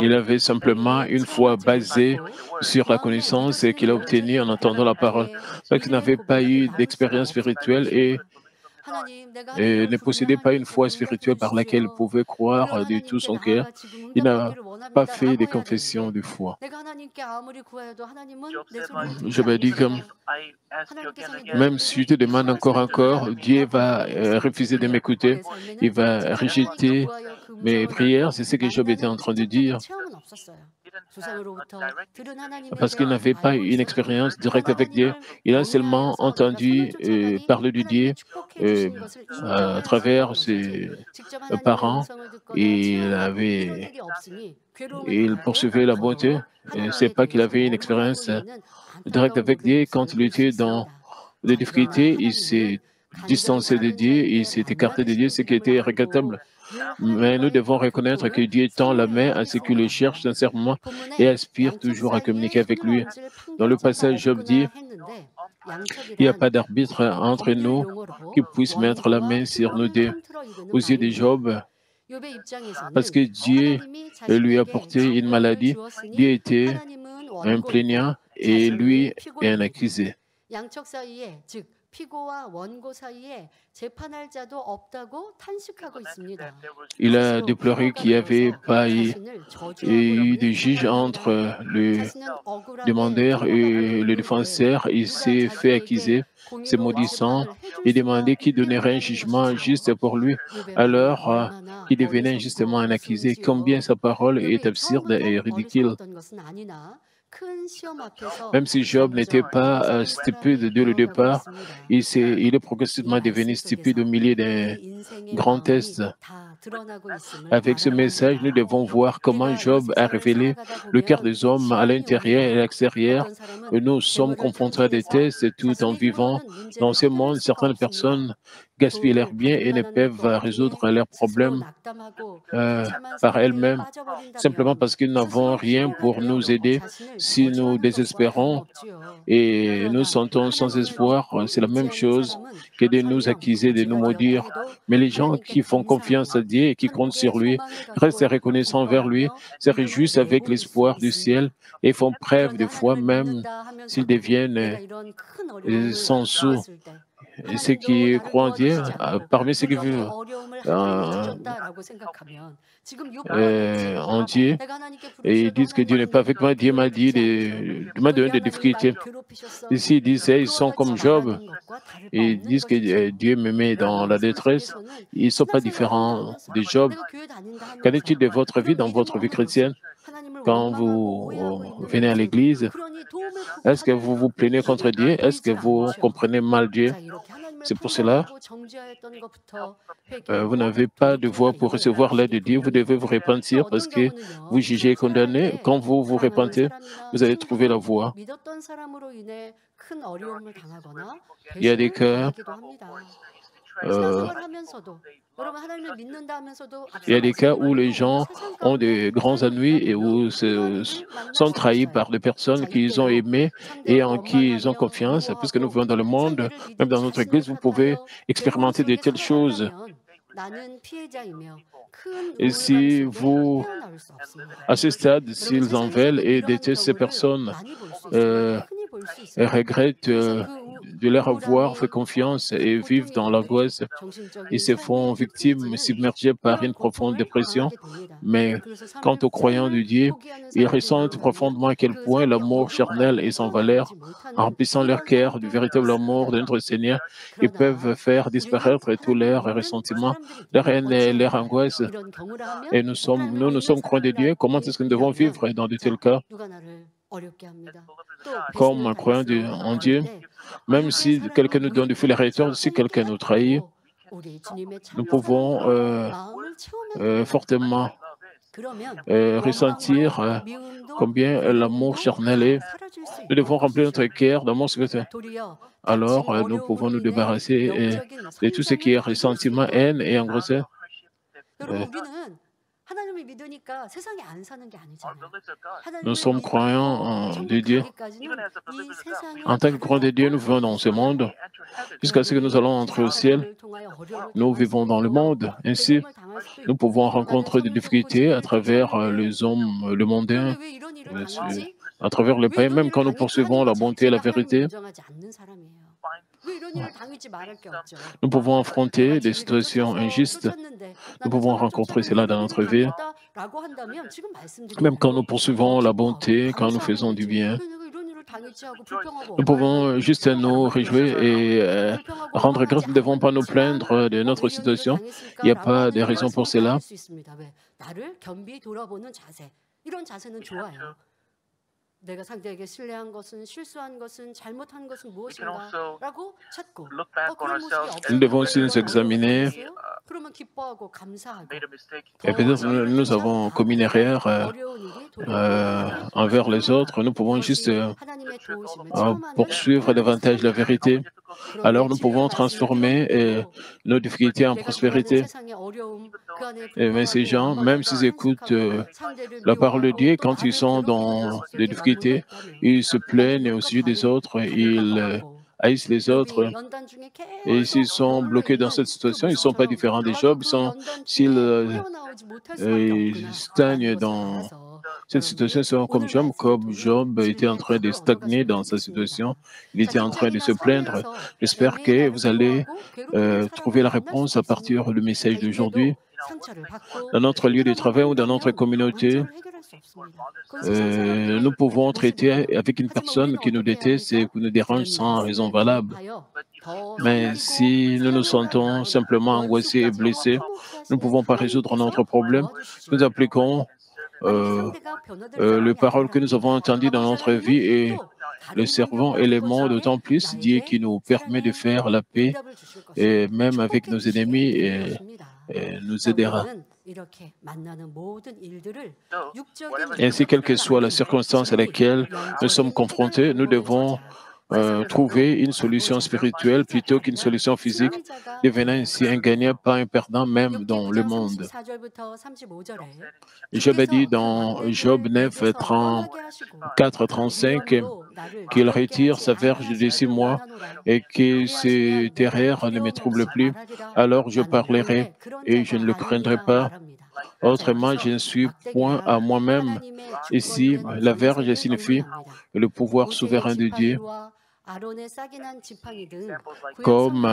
[SPEAKER 2] Il avait simplement une foi basée sur la connaissance et qu'il a obtenue en entendant la parole. Donc il n'avait pas eu d'expérience spirituelle et ne possédait pas une foi spirituelle par laquelle il pouvait croire de tout son cœur. Il n'a pas fait de confession de foi. Je me dis que même si je te demande encore, Dieu va refuser de m'écouter. Il va rejeter mes prières. C'est ce que Job était en train de dire. Parce qu'il n'avait pas une expérience directe avec Dieu. Il a seulement entendu parler de Dieu à travers ses parents. Il poursuivait la beauté. Ce n'est pas qu'il avait une expérience directe avec Dieu. Quand il était dans des difficultés, il s'est distancé de Dieu, il s'est écarté de Dieu, ce qui était regrettable. Mais nous devons reconnaître que Dieu tend la main à ceux qui le cherchent sincèrement et aspirent toujours à communiquer avec lui. Dans le passage, Job dit, il n'y a pas d'arbitre entre nous qui puisse mettre la main sur nous deux. Aux yeux de Job, parce que Dieu lui a porté une maladie, Dieu était un plaignant et lui est un accusé. Il a déploré qu'il n'y avait pas eu de juge entre le demandeur et le défenseur. Il s'est fait accuser, se maudissant, et demandait qu'il donnerait un jugement juste pour lui, alors qu'il devenait justement un accusé. Combien sa parole est absurde et ridicule. Même si Job n'était pas stupide dès le départ, il est progressivement devenu stupide au milieu d'un grand test. Avec ce message, nous devons voir comment Job a révélé le cœur des hommes à l'intérieur et à l'extérieur. Nous sommes confrontés à des tests tout en vivant dans ce monde. Certaines personnes gaspillent leurs biens et ne peuvent résoudre leurs problèmes par elles-mêmes, simplement parce qu'ils n'avons rien pour nous aider. Si nous désespérons et nous sentons sans espoir, c'est la même chose que de nous accuser, de nous maudire. Mais les gens qui font confiance à Dieu et qui comptent sur lui, restent reconnaissants envers lui, se réjouissent avec l'espoir du ciel et font preuve de foi même s'ils deviennent sans sous. Et ceux qui croient en Dieu, parmi ceux qui vivent en Dieu, et ils disent que Dieu n'est pas avec moi, Dieu m'a dit, m'a donné des difficultés. Ici, ils disent, ils sont comme Job, et ils disent que Dieu me met dans la détresse. Ils ne sont pas différents de Job. Qu'en est-il de votre vie, dans votre vie chrétienne? Quand vous venez à l'église, est-ce que vous vous plaignez contre Dieu? Est-ce que vous comprenez mal Dieu? C'est pour cela, vous n'avez pas de voix pour recevoir l'aide de Dieu. Vous devez vous repentir parce que vous jugez et condamnez. Quand vous vous repentez, vous allez trouver la voie. Il y a des cas où les gens ont de grands ennuis et où sont trahis par des personnes qu'ils ont aimées et en qui ils ont confiance. Puisque nous vivons dans le monde, même dans notre église, vous pouvez expérimenter de telles choses. Et si vous, à ce stade, s'ils en veulent et détestent ces personnes, regrettent de leur avoir fait confiance et vivent dans l'angoisse. Ils se font victimes, submergés par une profonde dépression. Mais quant aux croyants de Dieu, ils ressentent profondément à quel point l'amour charnel est sans valeur. En remplissant leur cœur du véritable amour de notre Seigneur, ils peuvent faire disparaître tous leurs ressentiments, leur haine et leur angoisse. Et nous sommes croyants de Dieu. Comment est-ce que nous devons vivre dans de tels cas? Comme un croyant en Dieu, même si quelqu'un nous donne du fil à retordre, si quelqu'un nous trahit, nous pouvons fortement ressentir combien l'amour charnel est. Nous devons remplir notre cœur d'amour secret. Alors, nous pouvons nous débarrasser de tout ce qui est ressentiment, haine et angoisse. Nous sommes croyants de Dieu. En tant que croyants de Dieu, nous vivons dans ce monde jusqu'à ce que nous allons entrer au ciel. Nous vivons dans le monde. Ainsi, nous pouvons rencontrer des difficultés à travers les hommes, le mondain, à travers les païens, même quand nous poursuivons la bonté et la vérité. Nous pouvons affronter des situations injustes. Nous pouvons rencontrer cela dans notre vie. Même quand nous poursuivons la bonté, quand nous faisons du bien, nous pouvons juste nous réjouir et rendre grâce. Nous ne devons pas nous plaindre de notre situation. Il n'y a pas de raison pour cela. Nous devons aussi nous examiner. Et peut-être nous avons commis une erreur envers les autres. Nous pouvons juste poursuivre davantage la vérité. Alors nous pouvons transformer nos difficultés en prospérité. Et ces gens, même s'ils écoutent la parole de Dieu, quand ils sont dans des difficultés, ils se plaignent au sujet des autres, ils haïssent les autres. Et s'ils sont bloqués dans cette situation, ils ne sont pas différents des Job. S'ils stagnent dans cette situation, ils sont comme Job était en train de stagner dans sa situation. Il était en train de se plaindre. J'espère que vous allez trouver la réponse à partir du message d'aujourd'hui. Dans notre lieu de travail ou dans notre communauté, nous pouvons traiter avec une personne qui nous déteste et qui nous dérange sans raison valable. Mais si nous nous sentons simplement angoissés et blessés, nous ne pouvons pas résoudre notre problème. Nous appliquons les paroles que nous avons entendues dans notre vie et le servons élément d'autant plus Dieu qui nous permet de faire la paix et même avec nos ennemis et nous aidera. Ainsi, quelle que soit la circonstance à laquelle nous sommes confrontés, nous devons trouver une solution spirituelle plutôt qu'une solution physique, devenant ainsi un gagnant, pas un perdant, même dans le monde. Job a dit dans Job 9, 34-35 qu'il retire sa verge de 6 mois et que ces terreurs ne me troublent plus. Alors je parlerai et je ne le craindrai pas. Autrement, je ne suis point à moi-même. Ici, la verge signifie le pouvoir souverain de Dieu. Comme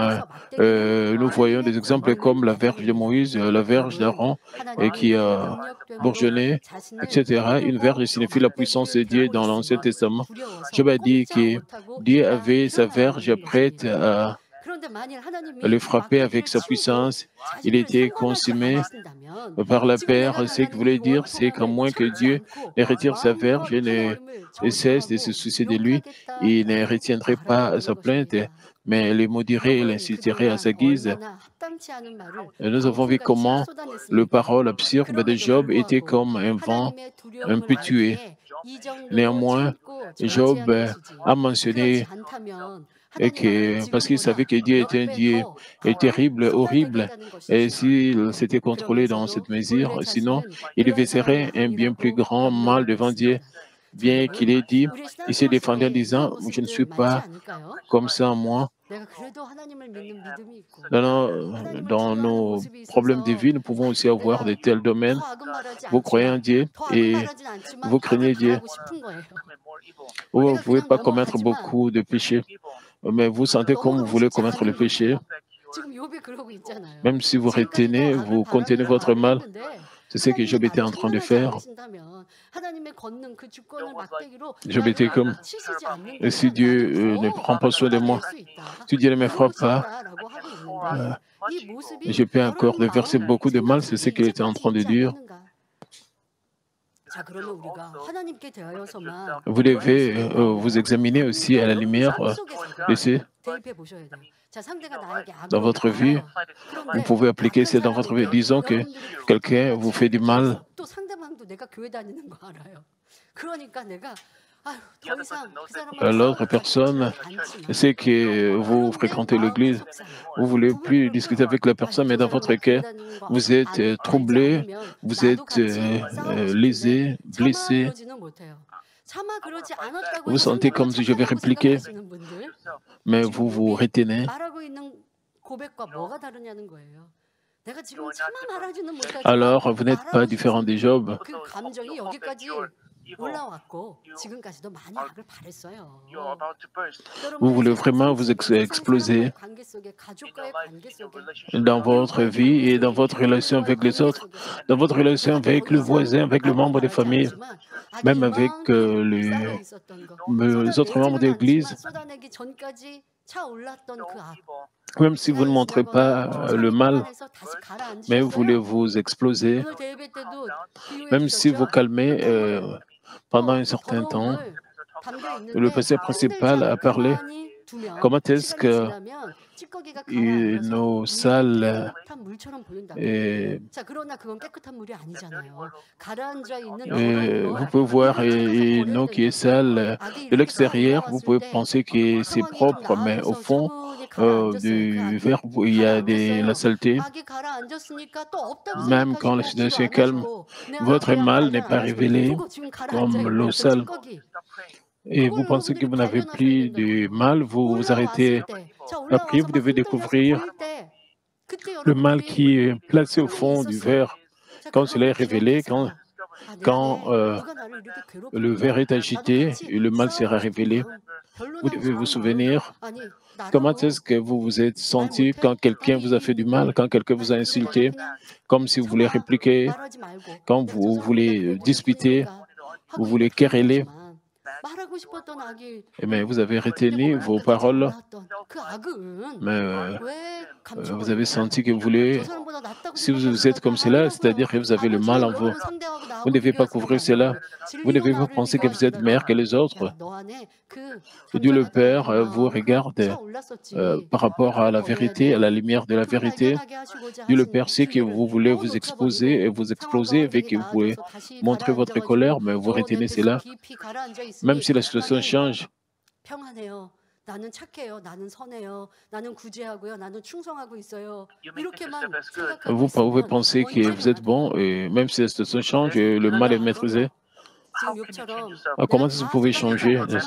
[SPEAKER 2] nous voyons des exemples comme la verge de Moïse, la verge d'Aaron, et qui a bourgeonné, etc. Une verge signifie la puissance de Dieu dans l'Ancien Testament. Job a dit que Dieu avait sa verge prête à le frapper avec sa puissance. Il était consumé par la paix. Ce qu'il voulait dire, c'est qu'à moins que Dieu ne retire sa verge et ne cesse de se soucier de lui, il ne retiendrait pas sa plainte, mais le maudirait et l'insulterait à sa guise. Et nous avons vu comment le parole absurde de Job était comme un vent impétueux. Néanmoins, Job a mentionné parce qu'il savait que Dieu était un Dieu terrible, horrible, et s'il s'était contrôlé dans cette mesure, sinon, il verserait un bien plus grand mal devant Dieu. Bien qu'il ait dit, il s'est défendu en disant, je ne suis pas comme ça, moi. Dans nos problèmes de vie, nous pouvons aussi avoir de tels domaines. Vous croyez en Dieu et vous craignez Dieu. Vous ne pouvez pas commettre beaucoup de péchés, mais vous sentez comme vous voulez commettre le péché. Même si vous retenez, vous contenez votre mal. C'est ce que Job était en train de faire. Job était comme, et si Dieu ne prend pas soin de moi, si Dieu ne me frappe pas, je peux encore verser beaucoup de mal, c'est ce qu'il était en train de dire. Vous devez vous examiner aussi à la lumière dans votre vie. Vous pouvez appliquer ça dans votre vie. Disons que quelqu'un vous fait du mal
[SPEAKER 3] 상대방도 내가 교회 다니는 거 알아요. 그러니까 내가 아유, 더 이상 그 사람하고
[SPEAKER 2] L'autre
[SPEAKER 3] 싸우고
[SPEAKER 2] personne
[SPEAKER 3] 싶지 않지만
[SPEAKER 2] sait que vous
[SPEAKER 3] 그런데
[SPEAKER 2] fréquentez
[SPEAKER 3] 마음은
[SPEAKER 2] l'église,
[SPEAKER 3] 속상해.
[SPEAKER 2] vous ne voulez
[SPEAKER 3] 누굴
[SPEAKER 2] plus
[SPEAKER 3] 그럴
[SPEAKER 2] discuter
[SPEAKER 3] 거야.
[SPEAKER 2] avec la
[SPEAKER 3] 아니,
[SPEAKER 2] personne, mais
[SPEAKER 3] 저
[SPEAKER 2] dans
[SPEAKER 3] 사람하고
[SPEAKER 2] votre
[SPEAKER 3] 교회
[SPEAKER 2] cœur,
[SPEAKER 3] 다니는 거
[SPEAKER 2] vous êtes
[SPEAKER 3] 알지
[SPEAKER 2] troublé,
[SPEAKER 3] 않으면
[SPEAKER 2] vous
[SPEAKER 3] 나도
[SPEAKER 2] êtes
[SPEAKER 3] 같이 싸우고 싶은데
[SPEAKER 2] lésé,
[SPEAKER 3] 차마
[SPEAKER 2] blessé.
[SPEAKER 3] 그러지는 못해요. 차마 그러지 않았다고
[SPEAKER 2] Vous
[SPEAKER 3] 해서
[SPEAKER 2] sentez
[SPEAKER 3] 상대방을
[SPEAKER 2] comme si je vais
[SPEAKER 3] 착하다고
[SPEAKER 2] répliquer,
[SPEAKER 3] 생각하시는 분들
[SPEAKER 2] mais
[SPEAKER 3] 지금
[SPEAKER 2] vous vous
[SPEAKER 3] 욥이
[SPEAKER 2] retenez.
[SPEAKER 3] 말하고 있는 고백과 뭐가 다르냐는 거예요. 내가 지금 차마 말하지는 못하지만
[SPEAKER 2] Alors, vous n'êtes pas
[SPEAKER 3] 말하고
[SPEAKER 2] différent des
[SPEAKER 3] 싶은
[SPEAKER 2] Job.
[SPEAKER 3] 그 감정이 여기까지 올라왔고 지금까지도 많이 악을 바랬어요.
[SPEAKER 2] Vous voulez
[SPEAKER 3] 여러분들의
[SPEAKER 2] vraiment vous
[SPEAKER 3] 세상
[SPEAKER 2] exploser
[SPEAKER 3] 사람과의 관계 속에 가족과의 관계 속에
[SPEAKER 2] dans votre
[SPEAKER 3] 이웃과의
[SPEAKER 2] vie
[SPEAKER 3] 관계
[SPEAKER 2] et dans
[SPEAKER 3] 속에
[SPEAKER 2] votre relation
[SPEAKER 3] 부모님과의
[SPEAKER 2] avec les
[SPEAKER 3] 관계
[SPEAKER 2] autres,
[SPEAKER 3] 속에서
[SPEAKER 2] dans votre relation
[SPEAKER 3] 내가 더
[SPEAKER 2] avec le
[SPEAKER 3] 이상
[SPEAKER 2] voisin, avec le
[SPEAKER 3] 악을
[SPEAKER 2] membre des
[SPEAKER 3] 바라지
[SPEAKER 2] familles,
[SPEAKER 3] 않지만 악이
[SPEAKER 2] même avec
[SPEAKER 3] 이만큼 쌓여 있었던 거
[SPEAKER 2] les autres membres de
[SPEAKER 3] 쏟아내지는
[SPEAKER 2] l'Église,
[SPEAKER 3] 않지만 쏟아내기 전까지 차올랐던 그 악.
[SPEAKER 2] même si vous ne
[SPEAKER 3] 시간이
[SPEAKER 2] montrez
[SPEAKER 3] 지나거나
[SPEAKER 2] pas le
[SPEAKER 3] 시간이
[SPEAKER 2] mal,
[SPEAKER 3] 평안해서 다시
[SPEAKER 2] mais vous voulez
[SPEAKER 3] 가라앉으셨어요.
[SPEAKER 2] vous exploser,
[SPEAKER 3] 오늘 대회 때도 비유해
[SPEAKER 2] même si vous
[SPEAKER 3] 주셨죠.
[SPEAKER 2] calmez
[SPEAKER 3] 흙탕물,
[SPEAKER 2] pendant un certain
[SPEAKER 3] 더러운
[SPEAKER 2] temps.
[SPEAKER 3] 물 담겨
[SPEAKER 2] Le
[SPEAKER 3] 있는데
[SPEAKER 2] pasteur
[SPEAKER 3] 흔들지
[SPEAKER 2] principal a
[SPEAKER 3] 않고
[SPEAKER 2] parlé
[SPEAKER 3] 가만히 두면
[SPEAKER 2] comment est-ce
[SPEAKER 3] 시간이
[SPEAKER 2] que
[SPEAKER 3] 지나면 찌꺼기가 가라앉아서
[SPEAKER 2] nos
[SPEAKER 3] 물이
[SPEAKER 2] salles
[SPEAKER 3] 깨끗한 물처럼 보인다고.
[SPEAKER 2] et,
[SPEAKER 3] 자, 그러나 그건 깨끗한 물이 아니잖아요. 가라앉아 있는 더러운
[SPEAKER 2] vous
[SPEAKER 3] 걸
[SPEAKER 2] pouvez voir
[SPEAKER 3] 물을 찍어서
[SPEAKER 2] une
[SPEAKER 3] 버려야
[SPEAKER 2] eau qui est
[SPEAKER 3] 된다고.
[SPEAKER 2] sale
[SPEAKER 3] 악이
[SPEAKER 2] de
[SPEAKER 3] 이렇게 다
[SPEAKER 2] l'extérieur, vous
[SPEAKER 3] 올라왔을
[SPEAKER 2] pouvez
[SPEAKER 3] 때
[SPEAKER 2] penser que c'est
[SPEAKER 3] 상황이 좀
[SPEAKER 2] propre, mais au
[SPEAKER 3] 나아져서
[SPEAKER 2] fond
[SPEAKER 3] 차분히 가라앉았어요. 그
[SPEAKER 2] du
[SPEAKER 3] 악이
[SPEAKER 2] verre, il y a la
[SPEAKER 3] 가라앉았어요.
[SPEAKER 2] saleté.
[SPEAKER 3] 악이 가라앉았으니까 또 없다고
[SPEAKER 2] Même quand la
[SPEAKER 3] 생각하시고 기도
[SPEAKER 2] situation est
[SPEAKER 3] 안
[SPEAKER 2] calme,
[SPEAKER 3] 하시고
[SPEAKER 2] votre
[SPEAKER 3] 내
[SPEAKER 2] mal n'est
[SPEAKER 3] 안
[SPEAKER 2] pas
[SPEAKER 3] 하시고
[SPEAKER 2] révélé
[SPEAKER 3] 냅두고 지금 가라앉아
[SPEAKER 2] comme
[SPEAKER 3] 있는
[SPEAKER 2] l'eau
[SPEAKER 3] 그
[SPEAKER 2] sale.
[SPEAKER 3] 찌꺼기.
[SPEAKER 2] Et vous
[SPEAKER 3] 그걸
[SPEAKER 2] pensez que
[SPEAKER 3] 여러분들이
[SPEAKER 2] vous n'avez
[SPEAKER 3] 발견하셔야
[SPEAKER 2] plus
[SPEAKER 3] 된다고요.
[SPEAKER 2] de mal, vous vous arrêtez.
[SPEAKER 3] 올라왔을 때, 자,
[SPEAKER 2] Après, vous
[SPEAKER 3] 올라와서 막
[SPEAKER 2] devez
[SPEAKER 3] 흔들려서
[SPEAKER 2] découvrir
[SPEAKER 3] 보일 때, 그때
[SPEAKER 2] le mal qui
[SPEAKER 3] 여러분들이
[SPEAKER 2] est placé au
[SPEAKER 3] 상황이
[SPEAKER 2] fond du
[SPEAKER 3] 있었어요.
[SPEAKER 2] verre.
[SPEAKER 3] 자,
[SPEAKER 2] Quand cela
[SPEAKER 3] 그거를
[SPEAKER 2] est révélé,
[SPEAKER 3] 기억해서 아, 내
[SPEAKER 2] quand
[SPEAKER 3] 안에 누가 나를 이렇게
[SPEAKER 2] le verre
[SPEAKER 3] 괴롭히는구나.
[SPEAKER 2] est
[SPEAKER 3] 나도
[SPEAKER 2] agité
[SPEAKER 3] 같이
[SPEAKER 2] et le mal sera
[SPEAKER 3] 싸우고 싶은
[SPEAKER 2] révélé,
[SPEAKER 3] 마음,
[SPEAKER 2] vous
[SPEAKER 3] 변론하고
[SPEAKER 2] devez vous
[SPEAKER 3] 싶은 마음.
[SPEAKER 2] souvenir
[SPEAKER 3] 아니,
[SPEAKER 2] comment
[SPEAKER 3] 나라고
[SPEAKER 2] est-ce que vous vous êtes
[SPEAKER 3] 말
[SPEAKER 2] senti
[SPEAKER 3] 못해?
[SPEAKER 2] quand quelqu'un vous a
[SPEAKER 3] 아니,
[SPEAKER 2] fait du mal, quand quelqu'un vous a
[SPEAKER 3] 아니, 그거 내가
[SPEAKER 2] insulté,
[SPEAKER 3] 그냥
[SPEAKER 2] comme si vous voulez
[SPEAKER 3] 차마
[SPEAKER 2] répliquer,
[SPEAKER 3] 말하지 말고
[SPEAKER 2] quand
[SPEAKER 3] 내가 저
[SPEAKER 2] vous
[SPEAKER 3] 사람보다
[SPEAKER 2] voulez
[SPEAKER 3] 그래도
[SPEAKER 2] disputer,
[SPEAKER 3] 선인가
[SPEAKER 2] vous
[SPEAKER 3] 하고
[SPEAKER 2] voulez
[SPEAKER 3] 이렇게
[SPEAKER 2] quereller.
[SPEAKER 3] 얘기하지만 말하고 싶었던 악이
[SPEAKER 2] Mais vous avez
[SPEAKER 3] 그때
[SPEAKER 2] retenu
[SPEAKER 3] 보면
[SPEAKER 2] vos
[SPEAKER 3] 끝까지
[SPEAKER 2] paroles,
[SPEAKER 3] 차올랐던 그 악은
[SPEAKER 2] mais
[SPEAKER 3] 왜
[SPEAKER 2] vous avez
[SPEAKER 3] 감춰버릴까?
[SPEAKER 2] senti que vous
[SPEAKER 3] 저
[SPEAKER 2] voulez,
[SPEAKER 3] 사람보다 낫다고
[SPEAKER 2] si vous êtes
[SPEAKER 3] 생각하니까 다
[SPEAKER 2] comme cela, c'est-à-dire
[SPEAKER 3] 악이라고요.
[SPEAKER 2] que vous avez le mal
[SPEAKER 3] 아버지의
[SPEAKER 2] en vous.
[SPEAKER 3] 영혼을 상대하고
[SPEAKER 2] Vous
[SPEAKER 3] 나하고
[SPEAKER 2] ne devez pas
[SPEAKER 3] 비교하시는 게
[SPEAKER 2] couvrir cela.
[SPEAKER 3] 아니고
[SPEAKER 2] Vous ne
[SPEAKER 3] 진리로
[SPEAKER 2] devez pas
[SPEAKER 3] 나를
[SPEAKER 2] penser que vous êtes meilleur que
[SPEAKER 3] 비교하신다면
[SPEAKER 2] les autres.
[SPEAKER 3] 야, 너 안에 그
[SPEAKER 2] Dieu le
[SPEAKER 3] 감춰놨던
[SPEAKER 2] Père
[SPEAKER 3] 그
[SPEAKER 2] vous
[SPEAKER 3] 마음 그
[SPEAKER 2] regarde
[SPEAKER 3] 차올랐었지.
[SPEAKER 2] par rapport à
[SPEAKER 3] 그걸
[SPEAKER 2] la
[SPEAKER 3] 버려야
[SPEAKER 2] vérité, à
[SPEAKER 3] 돼.
[SPEAKER 2] la lumière de la
[SPEAKER 3] 그걸
[SPEAKER 2] vérité.
[SPEAKER 3] 발견하게 하시고자
[SPEAKER 2] Dieu le
[SPEAKER 3] 하신
[SPEAKER 2] Père sait que
[SPEAKER 3] 기회를
[SPEAKER 2] vous voulez
[SPEAKER 3] 또
[SPEAKER 2] vous exposer et
[SPEAKER 3] 놓쳐버리고
[SPEAKER 2] vous
[SPEAKER 3] 상황과
[SPEAKER 2] exploser et
[SPEAKER 3] 환경이
[SPEAKER 2] que vous pouvez
[SPEAKER 3] 나아져서 다시
[SPEAKER 2] montrer votre colère,
[SPEAKER 3] 가라앉아가지고
[SPEAKER 2] mais vous
[SPEAKER 3] 내
[SPEAKER 2] retenez
[SPEAKER 3] 뱃속
[SPEAKER 2] cela.
[SPEAKER 3] 깊이 가라앉아
[SPEAKER 2] Même
[SPEAKER 3] 있으니
[SPEAKER 2] si la situation
[SPEAKER 3] 나는
[SPEAKER 2] change,
[SPEAKER 3] 평안해요. 나는 착해요. 나는 선해요. 나는 구제하고요. 나는 충성하고 있어요. 이렇게만 생각하고
[SPEAKER 2] vous pouvez
[SPEAKER 3] 있으면
[SPEAKER 2] penser que vous êtes
[SPEAKER 3] 원죄는
[SPEAKER 2] bon et même si la situation change, le mal est maîtrisé.
[SPEAKER 3] 지금 욕처럼
[SPEAKER 2] Comment
[SPEAKER 3] 내가
[SPEAKER 2] est-ce que vous
[SPEAKER 3] 다
[SPEAKER 2] pouvez changer?
[SPEAKER 3] 생각했다고 다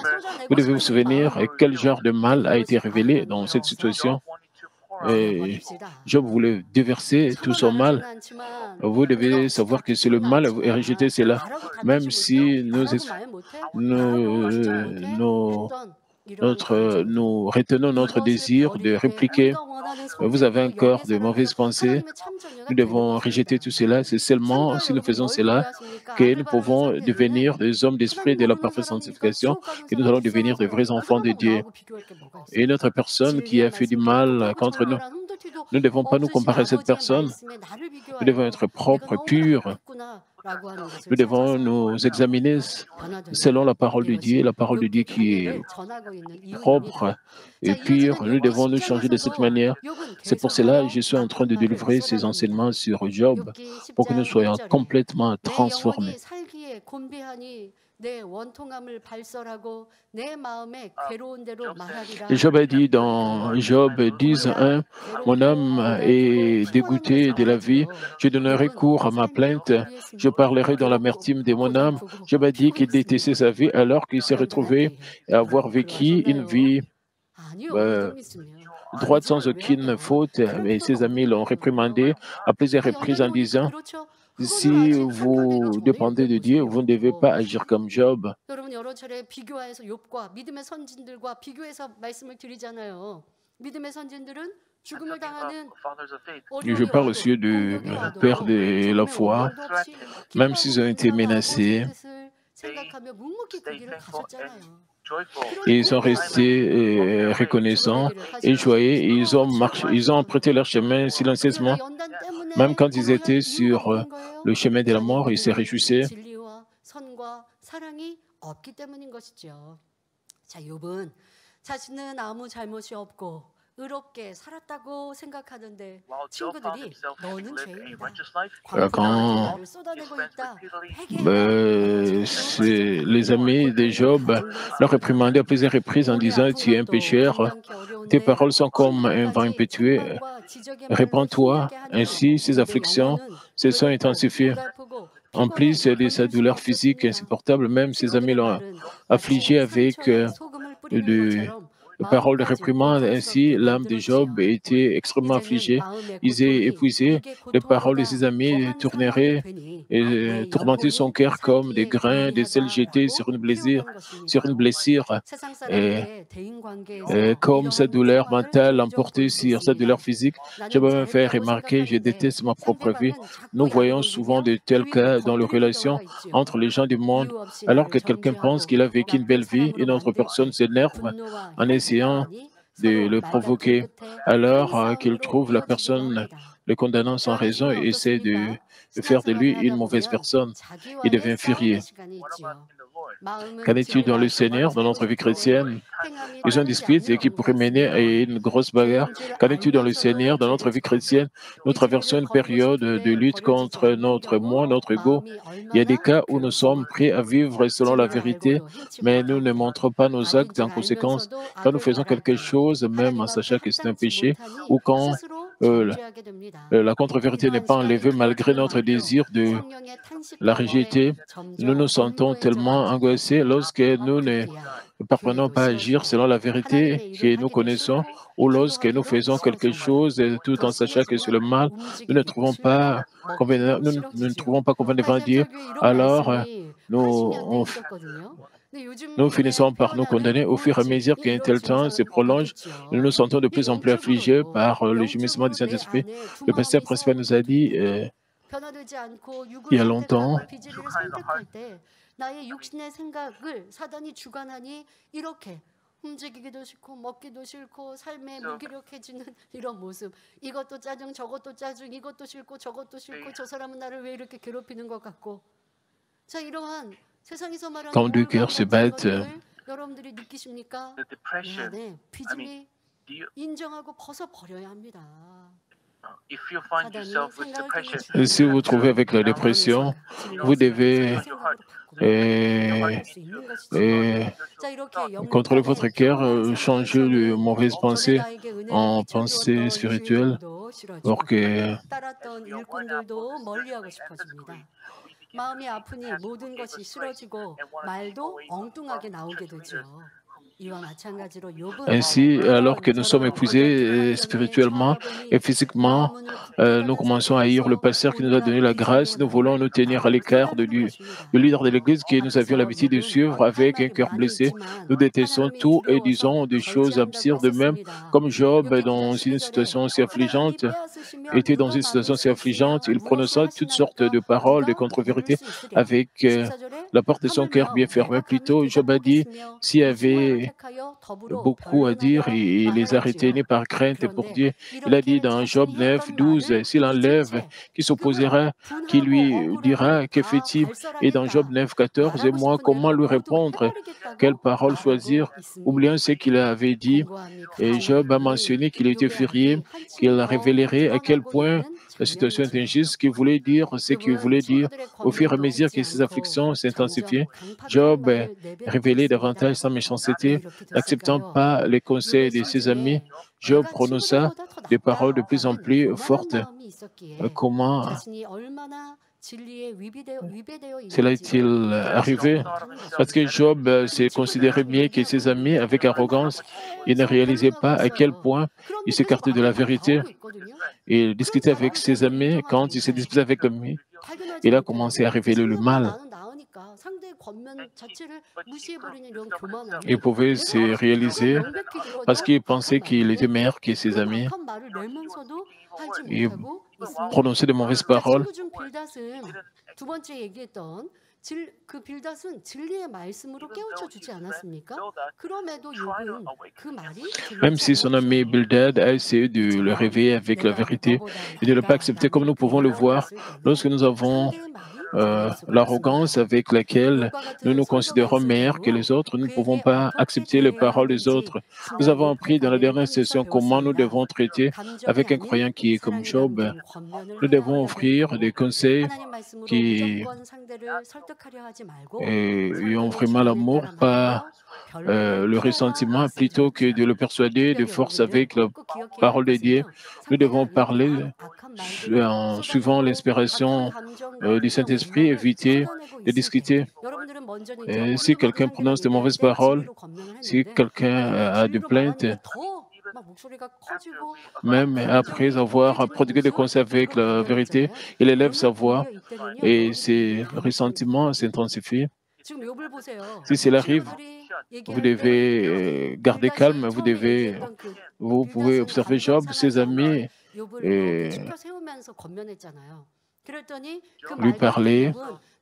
[SPEAKER 2] Vous
[SPEAKER 3] 쏟아내고
[SPEAKER 2] devez vous
[SPEAKER 3] 싶은 이
[SPEAKER 2] souvenir
[SPEAKER 3] 마음
[SPEAKER 2] quel genre de mal a été révélé
[SPEAKER 3] 아니라는
[SPEAKER 2] dans cette
[SPEAKER 3] 거예요.
[SPEAKER 2] situation. Et
[SPEAKER 3] 버려버립시다.
[SPEAKER 2] Job voulait déverser tout
[SPEAKER 3] 차마
[SPEAKER 2] son mal.
[SPEAKER 3] 말하지는 않지만
[SPEAKER 2] Vous
[SPEAKER 3] 내가
[SPEAKER 2] devez
[SPEAKER 3] 없이
[SPEAKER 2] savoir
[SPEAKER 3] 다
[SPEAKER 2] que c'est le
[SPEAKER 3] 비추는
[SPEAKER 2] mal et rejeter
[SPEAKER 3] 않지만
[SPEAKER 2] cela.
[SPEAKER 3] 나라고
[SPEAKER 2] Même
[SPEAKER 3] 단단치
[SPEAKER 2] si
[SPEAKER 3] 못해? 나라고 말 못해? 나라고 진짜 못해? 했던 이러한 감정
[SPEAKER 2] nous retenons notre
[SPEAKER 3] 이것을
[SPEAKER 2] désir de
[SPEAKER 3] 버릴 때
[SPEAKER 2] répliquer.
[SPEAKER 3] 우리가 원하는
[SPEAKER 2] Vous avez un
[SPEAKER 3] 성품으로 영의
[SPEAKER 2] corps de mauvaises
[SPEAKER 3] 사람으로
[SPEAKER 2] pensées.
[SPEAKER 3] 하나님의 참전녀가
[SPEAKER 2] Nous
[SPEAKER 3] 되는
[SPEAKER 2] devons
[SPEAKER 3] 것입니다.
[SPEAKER 2] rejeter tout cela. C'est seulement
[SPEAKER 3] 참고로
[SPEAKER 2] si nous
[SPEAKER 3] 여러분
[SPEAKER 2] faisons
[SPEAKER 3] 뭘
[SPEAKER 2] cela
[SPEAKER 3] 비교하십니까?
[SPEAKER 2] que
[SPEAKER 3] 악을
[SPEAKER 2] nous
[SPEAKER 3] 바라는
[SPEAKER 2] pouvons
[SPEAKER 3] 상대는
[SPEAKER 2] devenir des hommes d'esprit
[SPEAKER 3] 하나님
[SPEAKER 2] de la
[SPEAKER 3] 모르는
[SPEAKER 2] parfaite
[SPEAKER 3] 사람이니까
[SPEAKER 2] sanctification,
[SPEAKER 3] 지옥 가는
[SPEAKER 2] que nous
[SPEAKER 3] 사람
[SPEAKER 2] allons
[SPEAKER 3] 불쌍한
[SPEAKER 2] devenir des
[SPEAKER 3] 사람
[SPEAKER 2] vrais
[SPEAKER 3] 그
[SPEAKER 2] enfants de
[SPEAKER 3] 사람하고
[SPEAKER 2] Dieu.
[SPEAKER 3] 나하고 비교할 게 뭐가
[SPEAKER 2] Et
[SPEAKER 3] 있어요?
[SPEAKER 2] une autre personne qui
[SPEAKER 3] 진리의
[SPEAKER 2] a fait du
[SPEAKER 3] 말씀
[SPEAKER 2] mal
[SPEAKER 3] 깨끗하고
[SPEAKER 2] contre nous,
[SPEAKER 3] 정결한 흠도티도
[SPEAKER 2] nous ne devons pas nous
[SPEAKER 3] 없으신
[SPEAKER 2] comparer à cette
[SPEAKER 3] 아버지의
[SPEAKER 2] personne.
[SPEAKER 3] 말씀에 나를
[SPEAKER 2] Nous devons
[SPEAKER 3] 비교하여
[SPEAKER 2] être
[SPEAKER 3] 내가
[SPEAKER 2] propres,
[SPEAKER 3] 너무나
[SPEAKER 2] purs.
[SPEAKER 3] 악했구나라고 하는 것을
[SPEAKER 2] Nous devons
[SPEAKER 3] 찾아서
[SPEAKER 2] nous examiner
[SPEAKER 3] 변화되는
[SPEAKER 2] selon la parole de Dieu,
[SPEAKER 3] 이것이
[SPEAKER 2] la parole de Dieu
[SPEAKER 3] 욥기
[SPEAKER 2] qui est
[SPEAKER 3] 강해를 전하고 있는 이유입니다.
[SPEAKER 2] propre
[SPEAKER 3] 자,
[SPEAKER 2] et pure.
[SPEAKER 3] 이어지는
[SPEAKER 2] Nous
[SPEAKER 3] 욥기
[SPEAKER 2] devons nous changer de cette
[SPEAKER 3] 10장에서도
[SPEAKER 2] manière.
[SPEAKER 3] 욥은
[SPEAKER 2] C'est pour cela que
[SPEAKER 3] 계속하여
[SPEAKER 2] je suis en train
[SPEAKER 3] 악한
[SPEAKER 2] de
[SPEAKER 3] 말을
[SPEAKER 2] délivrer ces
[SPEAKER 3] 쏟아냅니다.
[SPEAKER 2] enseignements sur Job
[SPEAKER 3] 욥기
[SPEAKER 2] pour que nous
[SPEAKER 3] 10장
[SPEAKER 2] soyons
[SPEAKER 3] 1절에
[SPEAKER 2] complètement
[SPEAKER 3] 내
[SPEAKER 2] transformés.
[SPEAKER 3] 영혼이 살기에 곤비하니 내 원통함을 발설하고 내 마음에 괴로운 대로 말하리라.
[SPEAKER 2] Et Job a dit dans Job 10:1, mon âme est dégoûtée de la vie, je donnerai cours à ma plainte, je parlerai dans l'amertume de mon âme. Job a dit qu'il détestait sa vie alors qu'il s'est retrouvé à avoir vécu une vie
[SPEAKER 3] 아니요,
[SPEAKER 2] euh,
[SPEAKER 3] 믿음 있으면
[SPEAKER 2] droite sans
[SPEAKER 3] 거짓말 왜
[SPEAKER 2] aucune
[SPEAKER 3] 하냐?
[SPEAKER 2] faute.
[SPEAKER 3] 그럴
[SPEAKER 2] Et
[SPEAKER 3] 필요가
[SPEAKER 2] ses amis l'ont
[SPEAKER 3] 없다는 거예요.
[SPEAKER 2] réprimandé à plusieurs
[SPEAKER 3] 아,
[SPEAKER 2] reprises
[SPEAKER 3] 연단이
[SPEAKER 2] en
[SPEAKER 3] 오니까
[SPEAKER 2] disant,
[SPEAKER 3] 그렇죠. 그거는
[SPEAKER 2] si
[SPEAKER 3] 아직 판결되기
[SPEAKER 2] vous
[SPEAKER 3] 전에
[SPEAKER 2] dépendez de Dieu,
[SPEAKER 3] 보세요.
[SPEAKER 2] vous ne devez pas agir comme Job.
[SPEAKER 3] 여러분 여러 차례 비교해서 욥과 믿음의 선진들과 비교해서 말씀을 드리잖아요. 믿음의 선진들은 죽음을 당하는
[SPEAKER 2] Et je
[SPEAKER 3] 어려움이
[SPEAKER 2] parle
[SPEAKER 3] 와도
[SPEAKER 2] aussi du
[SPEAKER 3] 공격이 와도
[SPEAKER 2] Père de la
[SPEAKER 3] 죽음의
[SPEAKER 2] foi,
[SPEAKER 3] 원망도 없이
[SPEAKER 2] même s'ils ont
[SPEAKER 3] 기뻐하고
[SPEAKER 2] été
[SPEAKER 3] 순종하고
[SPEAKER 2] menacés,
[SPEAKER 3] 아버지의 뜻을 생각하며 묵묵히 그 길을 가셨잖아요.
[SPEAKER 2] et ils sont restés reconnaissants et joyeux, et ils ont marché, ils ont emprunté leur chemin silencieusement.
[SPEAKER 3] 연단
[SPEAKER 2] Même
[SPEAKER 3] 때문에
[SPEAKER 2] quand ils étaient
[SPEAKER 3] 고만할 이유가
[SPEAKER 2] sur
[SPEAKER 3] 없는 거예요.
[SPEAKER 2] le chemin de la
[SPEAKER 3] 아니,
[SPEAKER 2] mort, ils se
[SPEAKER 3] 그들은
[SPEAKER 2] réjouissaient.
[SPEAKER 3] 진리와 선과 사랑이 없기 때문인 것이죠. 자, 욥은 자신은 아무 잘못이 없고 의롭게 살았다고 생각하는데 친구들이 너는 죄인이다. 광풍같은
[SPEAKER 2] Quand
[SPEAKER 3] 말을 쏟아내고 있다. 회개해라.
[SPEAKER 2] les amis de Job le réprimandaient à plusieurs reprises en
[SPEAKER 3] 몸이
[SPEAKER 2] disant,
[SPEAKER 3] 아픈
[SPEAKER 2] tu es un
[SPEAKER 3] 것도
[SPEAKER 2] pécheur,
[SPEAKER 3] 감당케
[SPEAKER 2] tes
[SPEAKER 3] 어려운데
[SPEAKER 2] paroles sont comme un vent
[SPEAKER 3] 심판까지
[SPEAKER 2] impétueux,
[SPEAKER 3] 책망과 지적의 말로
[SPEAKER 2] répands-toi.
[SPEAKER 3] 힘들게 하니
[SPEAKER 2] Ainsi, ses
[SPEAKER 3] 내
[SPEAKER 2] afflictions
[SPEAKER 3] 영혼은
[SPEAKER 2] se sont
[SPEAKER 3] 괴롭고
[SPEAKER 2] intensifiées.
[SPEAKER 3] 고달프고
[SPEAKER 2] En
[SPEAKER 3] 피곤해
[SPEAKER 2] plus de sa
[SPEAKER 3] 견딜 수가
[SPEAKER 2] douleur physique
[SPEAKER 3] 없었습니다.
[SPEAKER 2] insupportable, même ses amis
[SPEAKER 3] 친구들의
[SPEAKER 2] l'ont
[SPEAKER 3] 말은 마치
[SPEAKER 2] affligé avec
[SPEAKER 3] 상처에 소금을 뿌리는
[SPEAKER 2] de
[SPEAKER 3] 것처럼
[SPEAKER 2] paroles de
[SPEAKER 3] 마음까지
[SPEAKER 2] réprimande. Ainsi,
[SPEAKER 3] 고통스럽게
[SPEAKER 2] l'âme de Job
[SPEAKER 3] 만들었지요.
[SPEAKER 2] était extrêmement
[SPEAKER 3] 이제는
[SPEAKER 2] affligée,
[SPEAKER 3] 마음의 고통이
[SPEAKER 2] épuisée.
[SPEAKER 3] 이게
[SPEAKER 2] Les paroles de
[SPEAKER 3] 고통보다
[SPEAKER 2] ses amis
[SPEAKER 3] 더한 상황이
[SPEAKER 2] tourneraient
[SPEAKER 3] 되니
[SPEAKER 2] et
[SPEAKER 3] 내
[SPEAKER 2] tourmentaient son
[SPEAKER 3] 영혼이
[SPEAKER 2] cœur comme des
[SPEAKER 3] 살기에
[SPEAKER 2] grains de sel jetés
[SPEAKER 3] 용이하다라고 표현한
[SPEAKER 2] sur une
[SPEAKER 3] 것입니다.
[SPEAKER 2] blessure.
[SPEAKER 3] 세상
[SPEAKER 2] Et,
[SPEAKER 3] 사람들의 대인 관계에서
[SPEAKER 2] comme sa
[SPEAKER 3] 이러한
[SPEAKER 2] douleur
[SPEAKER 3] 상황을
[SPEAKER 2] mentale
[SPEAKER 3] 종종 볼
[SPEAKER 2] l'emportait
[SPEAKER 3] 수
[SPEAKER 2] sur sa douleur
[SPEAKER 3] 있습니다.
[SPEAKER 2] physique, Job
[SPEAKER 3] 나는
[SPEAKER 2] m'a fait
[SPEAKER 3] 잘했다고
[SPEAKER 2] remarquer, je
[SPEAKER 3] 생각하는데
[SPEAKER 2] déteste ma propre vie.
[SPEAKER 3] 상대방은
[SPEAKER 2] Nous
[SPEAKER 3] 자꾸
[SPEAKER 2] voyons
[SPEAKER 3] 야단을
[SPEAKER 2] souvent
[SPEAKER 3] 주며
[SPEAKER 2] de tels
[SPEAKER 3] 주위를
[SPEAKER 2] cas dans les
[SPEAKER 3] 건드리는
[SPEAKER 2] relations
[SPEAKER 3] 경우가
[SPEAKER 2] entre
[SPEAKER 3] 있지요.
[SPEAKER 2] les gens du monde.
[SPEAKER 3] 이유 없이
[SPEAKER 2] Alors
[SPEAKER 3] 나를
[SPEAKER 2] que quelqu'un pense
[SPEAKER 3] 정죄하고
[SPEAKER 2] qu'il a vécu une
[SPEAKER 3] 나쁜
[SPEAKER 2] belle vie,
[SPEAKER 3] 사람으로
[SPEAKER 2] une autre
[SPEAKER 3] 만들
[SPEAKER 2] personne
[SPEAKER 3] 때
[SPEAKER 2] s'énerve
[SPEAKER 3] 분노와
[SPEAKER 2] en
[SPEAKER 3] 혈기가
[SPEAKER 2] essayant
[SPEAKER 3] 나니
[SPEAKER 2] de
[SPEAKER 3] 서로
[SPEAKER 2] le
[SPEAKER 3] 말 다툼
[SPEAKER 2] provoquer.
[SPEAKER 3] 끝에 큰
[SPEAKER 2] Alors qu'il
[SPEAKER 3] 싸움으로
[SPEAKER 2] trouve la
[SPEAKER 3] 이어지기도
[SPEAKER 2] personne
[SPEAKER 3] 합니다.
[SPEAKER 2] le condamnant sans raison
[SPEAKER 3] 여러분은
[SPEAKER 2] et essaie de
[SPEAKER 3] 어떻습니까?
[SPEAKER 2] faire de lui
[SPEAKER 3] 신앙생활을
[SPEAKER 2] une
[SPEAKER 3] 하다
[SPEAKER 2] mauvaise
[SPEAKER 3] 보면
[SPEAKER 2] personne. Il
[SPEAKER 3] 자기와의
[SPEAKER 2] devient
[SPEAKER 3] 싸움의
[SPEAKER 2] furieux.
[SPEAKER 3] 시간이 있지요.
[SPEAKER 2] Qu'en
[SPEAKER 3] 마음은
[SPEAKER 2] est-il dans le
[SPEAKER 3] 진리가
[SPEAKER 2] Seigneur, dans
[SPEAKER 3] 완성되고
[SPEAKER 2] notre vie
[SPEAKER 3] 싶은데
[SPEAKER 2] chrétienne?
[SPEAKER 3] 행함이
[SPEAKER 2] Ils ont
[SPEAKER 3] 따르지
[SPEAKER 2] dispute et qui
[SPEAKER 3] 않으려는 것
[SPEAKER 2] pourrait mener à
[SPEAKER 3] 같습니다.
[SPEAKER 2] une grosse bagarre.
[SPEAKER 3] 죄인 줄
[SPEAKER 2] Qu'en est-il dans le
[SPEAKER 3] 알면서도
[SPEAKER 2] Seigneur, dans notre
[SPEAKER 3] 죄를
[SPEAKER 2] vie
[SPEAKER 3] 짓고
[SPEAKER 2] chrétienne? Nous
[SPEAKER 3] 이
[SPEAKER 2] traversons
[SPEAKER 3] 죄를
[SPEAKER 2] une
[SPEAKER 3] 버리고
[SPEAKER 2] période de
[SPEAKER 3] 싶은데
[SPEAKER 2] lutte
[SPEAKER 3] 버려지지
[SPEAKER 2] contre
[SPEAKER 3] 않는
[SPEAKER 2] notre moi,
[SPEAKER 3] 경우
[SPEAKER 2] notre ego.
[SPEAKER 3] 마음이
[SPEAKER 2] Il y a des
[SPEAKER 3] 얼마나
[SPEAKER 2] cas où nous sommes prêts à
[SPEAKER 3] 괴롭습니까?
[SPEAKER 2] vivre selon la
[SPEAKER 3] 진리를
[SPEAKER 2] vérité,
[SPEAKER 3] 알고도 행치
[SPEAKER 2] mais nous ne
[SPEAKER 3] 못하고
[SPEAKER 2] montrons pas nos
[SPEAKER 3] 아닌
[SPEAKER 2] actes
[SPEAKER 3] 줄
[SPEAKER 2] en conséquence.
[SPEAKER 3] 알면서도
[SPEAKER 2] Quand nous
[SPEAKER 3] 악을
[SPEAKER 2] faisons quelque
[SPEAKER 3] 바라고
[SPEAKER 2] chose, même en
[SPEAKER 3] 하나님 앞에
[SPEAKER 2] sachant que c'est un
[SPEAKER 3] 합당치
[SPEAKER 2] péché,
[SPEAKER 3] 못하니
[SPEAKER 2] ou quand
[SPEAKER 3] 스스로
[SPEAKER 2] euh,
[SPEAKER 3] 정죄하게 됩니다.
[SPEAKER 2] la contre-vérité n'est
[SPEAKER 3] 이러한
[SPEAKER 2] pas
[SPEAKER 3] 시간이
[SPEAKER 2] enlevée malgré
[SPEAKER 3] 길어지는
[SPEAKER 2] notre
[SPEAKER 3] 만큼
[SPEAKER 2] désir de
[SPEAKER 3] 성령의
[SPEAKER 2] la
[SPEAKER 3] 탄식과
[SPEAKER 2] rejeter, nous nous
[SPEAKER 3] 점점
[SPEAKER 2] sentons
[SPEAKER 3] 온고해져
[SPEAKER 2] tellement
[SPEAKER 3] 가지고
[SPEAKER 2] angoissés lorsque nous ne
[SPEAKER 3] 엉클리아
[SPEAKER 2] parvenons
[SPEAKER 3] 교회도
[SPEAKER 2] pas à agir
[SPEAKER 3] 싫어지고
[SPEAKER 2] selon la vérité
[SPEAKER 3] 하나님의 일을
[SPEAKER 2] que nous
[SPEAKER 3] 하기도
[SPEAKER 2] connaissons,
[SPEAKER 3] 싫고
[SPEAKER 2] ou lorsque nous
[SPEAKER 3] 기도하기도
[SPEAKER 2] faisons quelque
[SPEAKER 3] 싫어집니다.
[SPEAKER 2] chose tout
[SPEAKER 3] 더
[SPEAKER 2] en sachant que c'est le
[SPEAKER 3] 심해지면
[SPEAKER 2] mal, nous ne
[SPEAKER 3] 움직이기도
[SPEAKER 2] trouvons
[SPEAKER 3] 싫고
[SPEAKER 2] pas
[SPEAKER 3] 먹기도
[SPEAKER 2] nous ne
[SPEAKER 3] 싫어지지요.
[SPEAKER 2] trouvons pas convenable Dieu.
[SPEAKER 3] 하이샘 설교에 이런
[SPEAKER 2] Alors,
[SPEAKER 3] 말씀이
[SPEAKER 2] nous,
[SPEAKER 3] 80년대 있었거든요. 근데
[SPEAKER 2] nous
[SPEAKER 3] 요즘의
[SPEAKER 2] finissons par nous
[SPEAKER 3] 표현하면
[SPEAKER 2] condamner au fur et à mesure
[SPEAKER 3] 우울증이
[SPEAKER 2] qu'un
[SPEAKER 3] 이런
[SPEAKER 2] tel temps se
[SPEAKER 3] 증상을
[SPEAKER 2] prolonge. Nous
[SPEAKER 3] 받겠지요.
[SPEAKER 2] nous sentons de
[SPEAKER 3] 이
[SPEAKER 2] plus en plus affligés
[SPEAKER 3] 영적으로도
[SPEAKER 2] par le gémissement du
[SPEAKER 3] 내
[SPEAKER 2] Saint-Esprit.
[SPEAKER 3] 안에 두
[SPEAKER 2] Le pasteur
[SPEAKER 3] 마음이
[SPEAKER 2] principal nous a
[SPEAKER 3] 싸우게
[SPEAKER 2] dit
[SPEAKER 3] 됩니다. 변화되지 않고
[SPEAKER 2] il
[SPEAKER 3] 육을
[SPEAKER 2] y a longtemps,
[SPEAKER 3] 선택하고 비진리를 선택할 때 나의 육신의 생각을 사단이 주관하니 이렇게 움직이기도 싫고 먹기도 싫고 삶에 무기력해지는 이런 모습. 이것도 짜증 저것도 짜증 이것도 싫고 저것도 싫고 저 사람은 나를 왜 이렇게 괴롭히는 것 같고. 자, 이러한 세상에서 말하는
[SPEAKER 2] quand deux
[SPEAKER 3] 우울감
[SPEAKER 2] cœurs se
[SPEAKER 3] 같은
[SPEAKER 2] battent,
[SPEAKER 3] 것들 여러분들이 느끼십니까? 내 안에 비질이 인정하고 벗어버려야 합니다. 사단이 생각을 통해 주는
[SPEAKER 2] si vous vous trouvez avec la dépression, vous devez contrôler votre cœur, changer de mauvaises pensées en pensées spirituelles, pour que
[SPEAKER 3] 따랐던 일꾼들도 멀리하고 싶어집니다. 마음이 아프니 모든 것이 싫어지고 말도 엉뚱하게 나오게 되죠. 이와 마찬가지로 욥은
[SPEAKER 2] ainsi, alors que nous sommes épuisés spirituellement et physiquement, nous commençons à haïr le pasteur qui nous a donné la grâce. Nous voulons nous tenir à l'écart du leader de l'Église que nous avions l'habitude de suivre avec un cœur blessé. Nous détestons tout et disons des choses absurdes même, comme Job dans une situation si affligeante. Était dans une situation si affligeante, il prononça toutes sortes de paroles de contre-vérité avec la porte de son cœur bien fermée. Plutôt, Job a dit, s'il y avait beaucoup à dire, et il les a retenus par crainte pour Dieu. Il a dit dans Job 9, 12, s'il enlève, qui s'opposera, qui lui dira, que fait-il? Et dans Job 9, 14, et moi, comment lui répondre? Quelle parole choisir? Oubliant ce qu'il avait dit, et Job a mentionné qu'il était furieux, qu'il révélerait à quel point la situation est injuste, qu'il voulait dire ce qu'il voulait dire. Au fur et à mesure que ses afflictions s'intensifiaient, Job révélait davantage sa méchanceté, n'acceptant pas les conseils de ses amis. Job prononça des paroles de plus en plus fortes. Comment cela est-il arrivé? Parce que Job se considérait mieux que ses amis avec arrogance. Il ne réalisait pas à quel point il s'écartait de la vérité. Il discutait avec ses amis. Quand il se disputait avec l'ami, il a commencé à révéler le mal. Il pouvait se réaliser parce qu'il pensait qu'il était meilleur que ses amis. Il prononçait de mauvaises paroles. 그 빌닷은 진리의 말씀으로 깨우쳐 주지 않았습니까? 그럼에도 욥은 그 말이 Même si son ami Bildad a essayé de le réveiller avec la vérité et de ne pas accepter comme nous pouvons le voir lorsque nous avons l'arrogance avec laquelle nous nous considérons meilleurs que les autres. Nous ne pouvons pas accepter les paroles des autres. Nous avons appris dans la dernière session comment nous devons traiter avec un croyant qui est comme Job. Nous devons offrir des conseils qui ont vraiment l'amour, pas le ressentiment, plutôt que de le persuader de force avec la parole de Dieu. Nous devons parler en suivant l'inspiration du Saint-Esprit, éviter de discuter. Si quelqu'un prononce de mauvaises paroles, si quelqu'un a des plaintes, même après avoir prodigué des conseils avec la vérité, il élève sa voix et ses ressentiments s'intensifient. Si cela arrive, vous devez garder calme, vous pouvez observer Job, ses amis, et lui parler.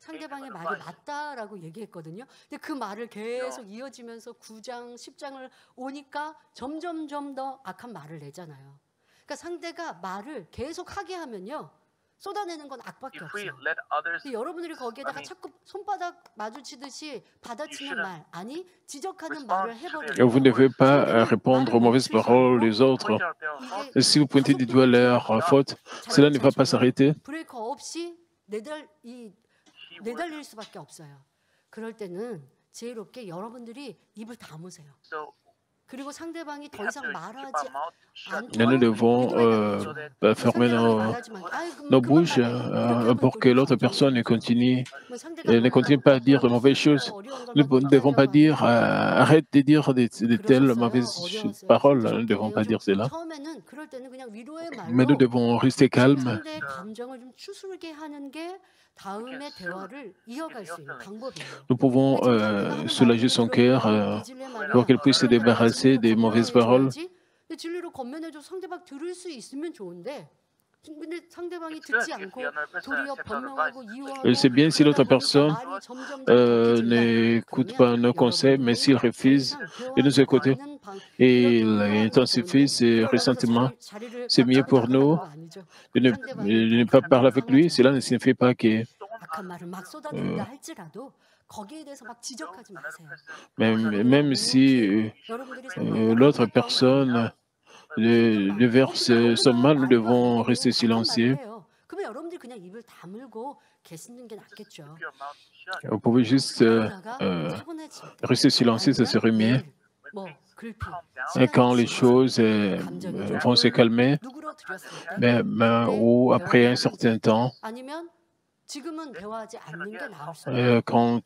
[SPEAKER 3] 상대방의 말이 맞다라고 얘기했거든요. 근데 그 말을 계속 이어지면서 9장, 10장을 오니까 점점 더 악한 말을 내잖아요. 그러니까 상대가 말을 계속 하게 하면요. 쏟아내는 건 악밖에 없어요. 근데 여러분들이 거기에다가 자꾸 손바닥 마주치듯이 받아치는 말, 아니 지적하는 말을 해버려요.
[SPEAKER 2] Vous ne devez pas répondre aux mauvaises paroles des autres. Si vous pointez du doigt leur faute, cela ne va pas s'arrêter.
[SPEAKER 3] 브레이커 없이 내달릴 수밖에 없어요. 그럴 때는 지혜롭게 여러분들이 입을 다무세요. 그리고 상대방이 더 이상 말하지
[SPEAKER 2] Nous devons fermer nos bouches pour que l'autre personne ne continue pas à dire de mauvaises choses. Nous ne devons pas dire arrête de dire de telles mauvaises paroles. Nous ne devons pas dire cela. Mais nous devons rester calmes. Nous pouvons soulager son cœur pour qu'il puisse se débarrasser des mauvaises paroles.
[SPEAKER 3] 진리로 권면해줘 상대방 들을 수 있으면 좋은데 근데 상대방이 듣지 않고 도리어 변명하고 이유하고
[SPEAKER 2] C'est bien si l'autre personne n'écoute pas nos conseils, mais s'il refuse de nous écouter et il intensifie ses ressentiments, c'est mieux pour nous de ne pas parler avec lui. Cela ne signifie pas que même si l'autre personne déverse son mal, nous devons rester silencieux. Vous pouvez juste rester silencieux, ça serait mieux. Et quand les choses vont se calmer, ou après un certain temps, quand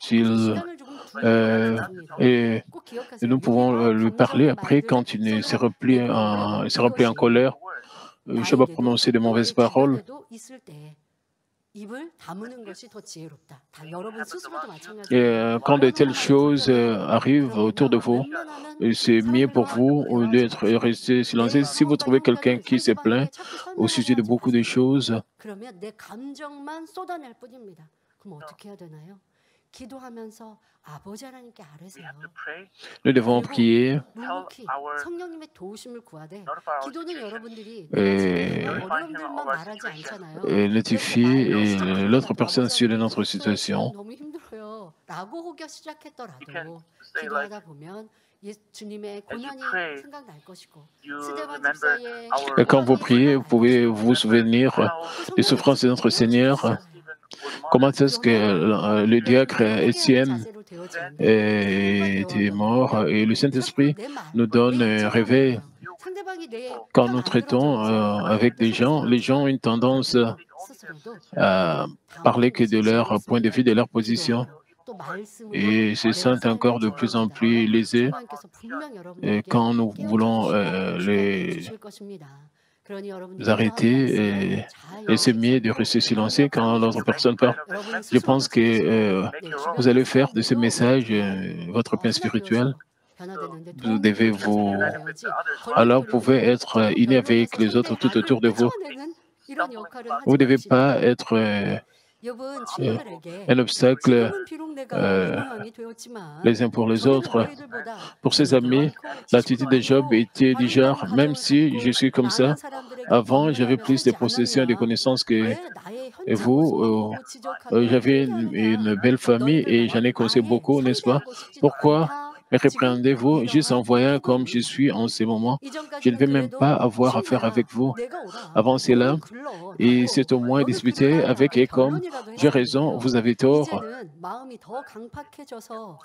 [SPEAKER 2] nous pouvons lui parler après, quand il ne se replie en colère, je vais prononcer de mauvaises paroles. Et quand de telles choses arrivent autour de vous, c'est mieux pour vous d'être resté silencieux. Si vous trouvez quelqu'un qui se plaint au sujet de beaucoup de choses, nous devons prier et notifier l'autre personne sur notre situation. Et quand vous priez, vous pouvez vous souvenir des souffrances de notre Seigneur. Comment est-ce que le diacre Étienne était mort et le Saint-Esprit nous donne un réveil. Quand nous traitons avec des gens, les gens ont une tendance à parler que de leur point de vue, de leur position, et se sentent encore de plus en plus lésés. Et quand nous voulons les arrêter, et c'est mieux de rester silencieux quand l'autre personne parle. Je pense que vous allez faire de ce message votre pain spirituel. Vous devez alors vous pouvez être unis avec les autres tout autour de vous. Vous ne devez pas être un obstacle les uns pour les autres. Pour ses amis, l'attitude de Job était du genre, même si je suis comme ça, Avant, j'avais plus de possessions et de connaissances que vous. J'avais une belle famille et j'en ai conseillé beaucoup, n'est-ce pas? Pourquoi me répréhendez-vous juste en voyant comme je suis en ce moment? Je ne vais même pas avoir affaire avec vous. Avant cela, et c'est au moins disputé avec et comme j'ai raison, vous avez tort.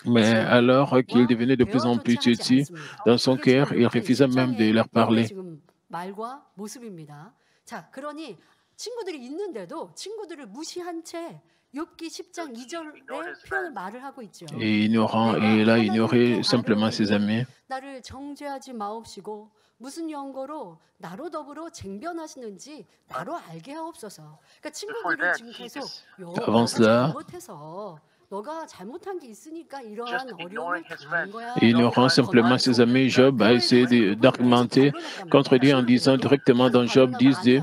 [SPEAKER 2] Mais alors qu'il devenait de plus en plus têtu dans son cœur, il refusa même de leur parler.
[SPEAKER 3] 말과 모습입니다. 자, 그러니 친구들이 있는데도 친구들을 무시한 채 욥기 10장 2절의 표현을 말을 하고 있죠.
[SPEAKER 2] Et ignorant, et il a ignoré simplement ses amis.
[SPEAKER 3] 나를 정죄하지 마옵시고 무슨 연고로 나로 더불어 쟁변하시는지 나로 알게 하옵소서. 그러니까 친구들은 지금 계속
[SPEAKER 2] Avant cela,
[SPEAKER 3] 잘못해서 너가 잘못한 게 있으니까 이러한 어려움을 당한 거야.
[SPEAKER 2] ignorant simplement ses amis, Job a essayé d'argumenter contre Dieu en disant directement dans Job 10,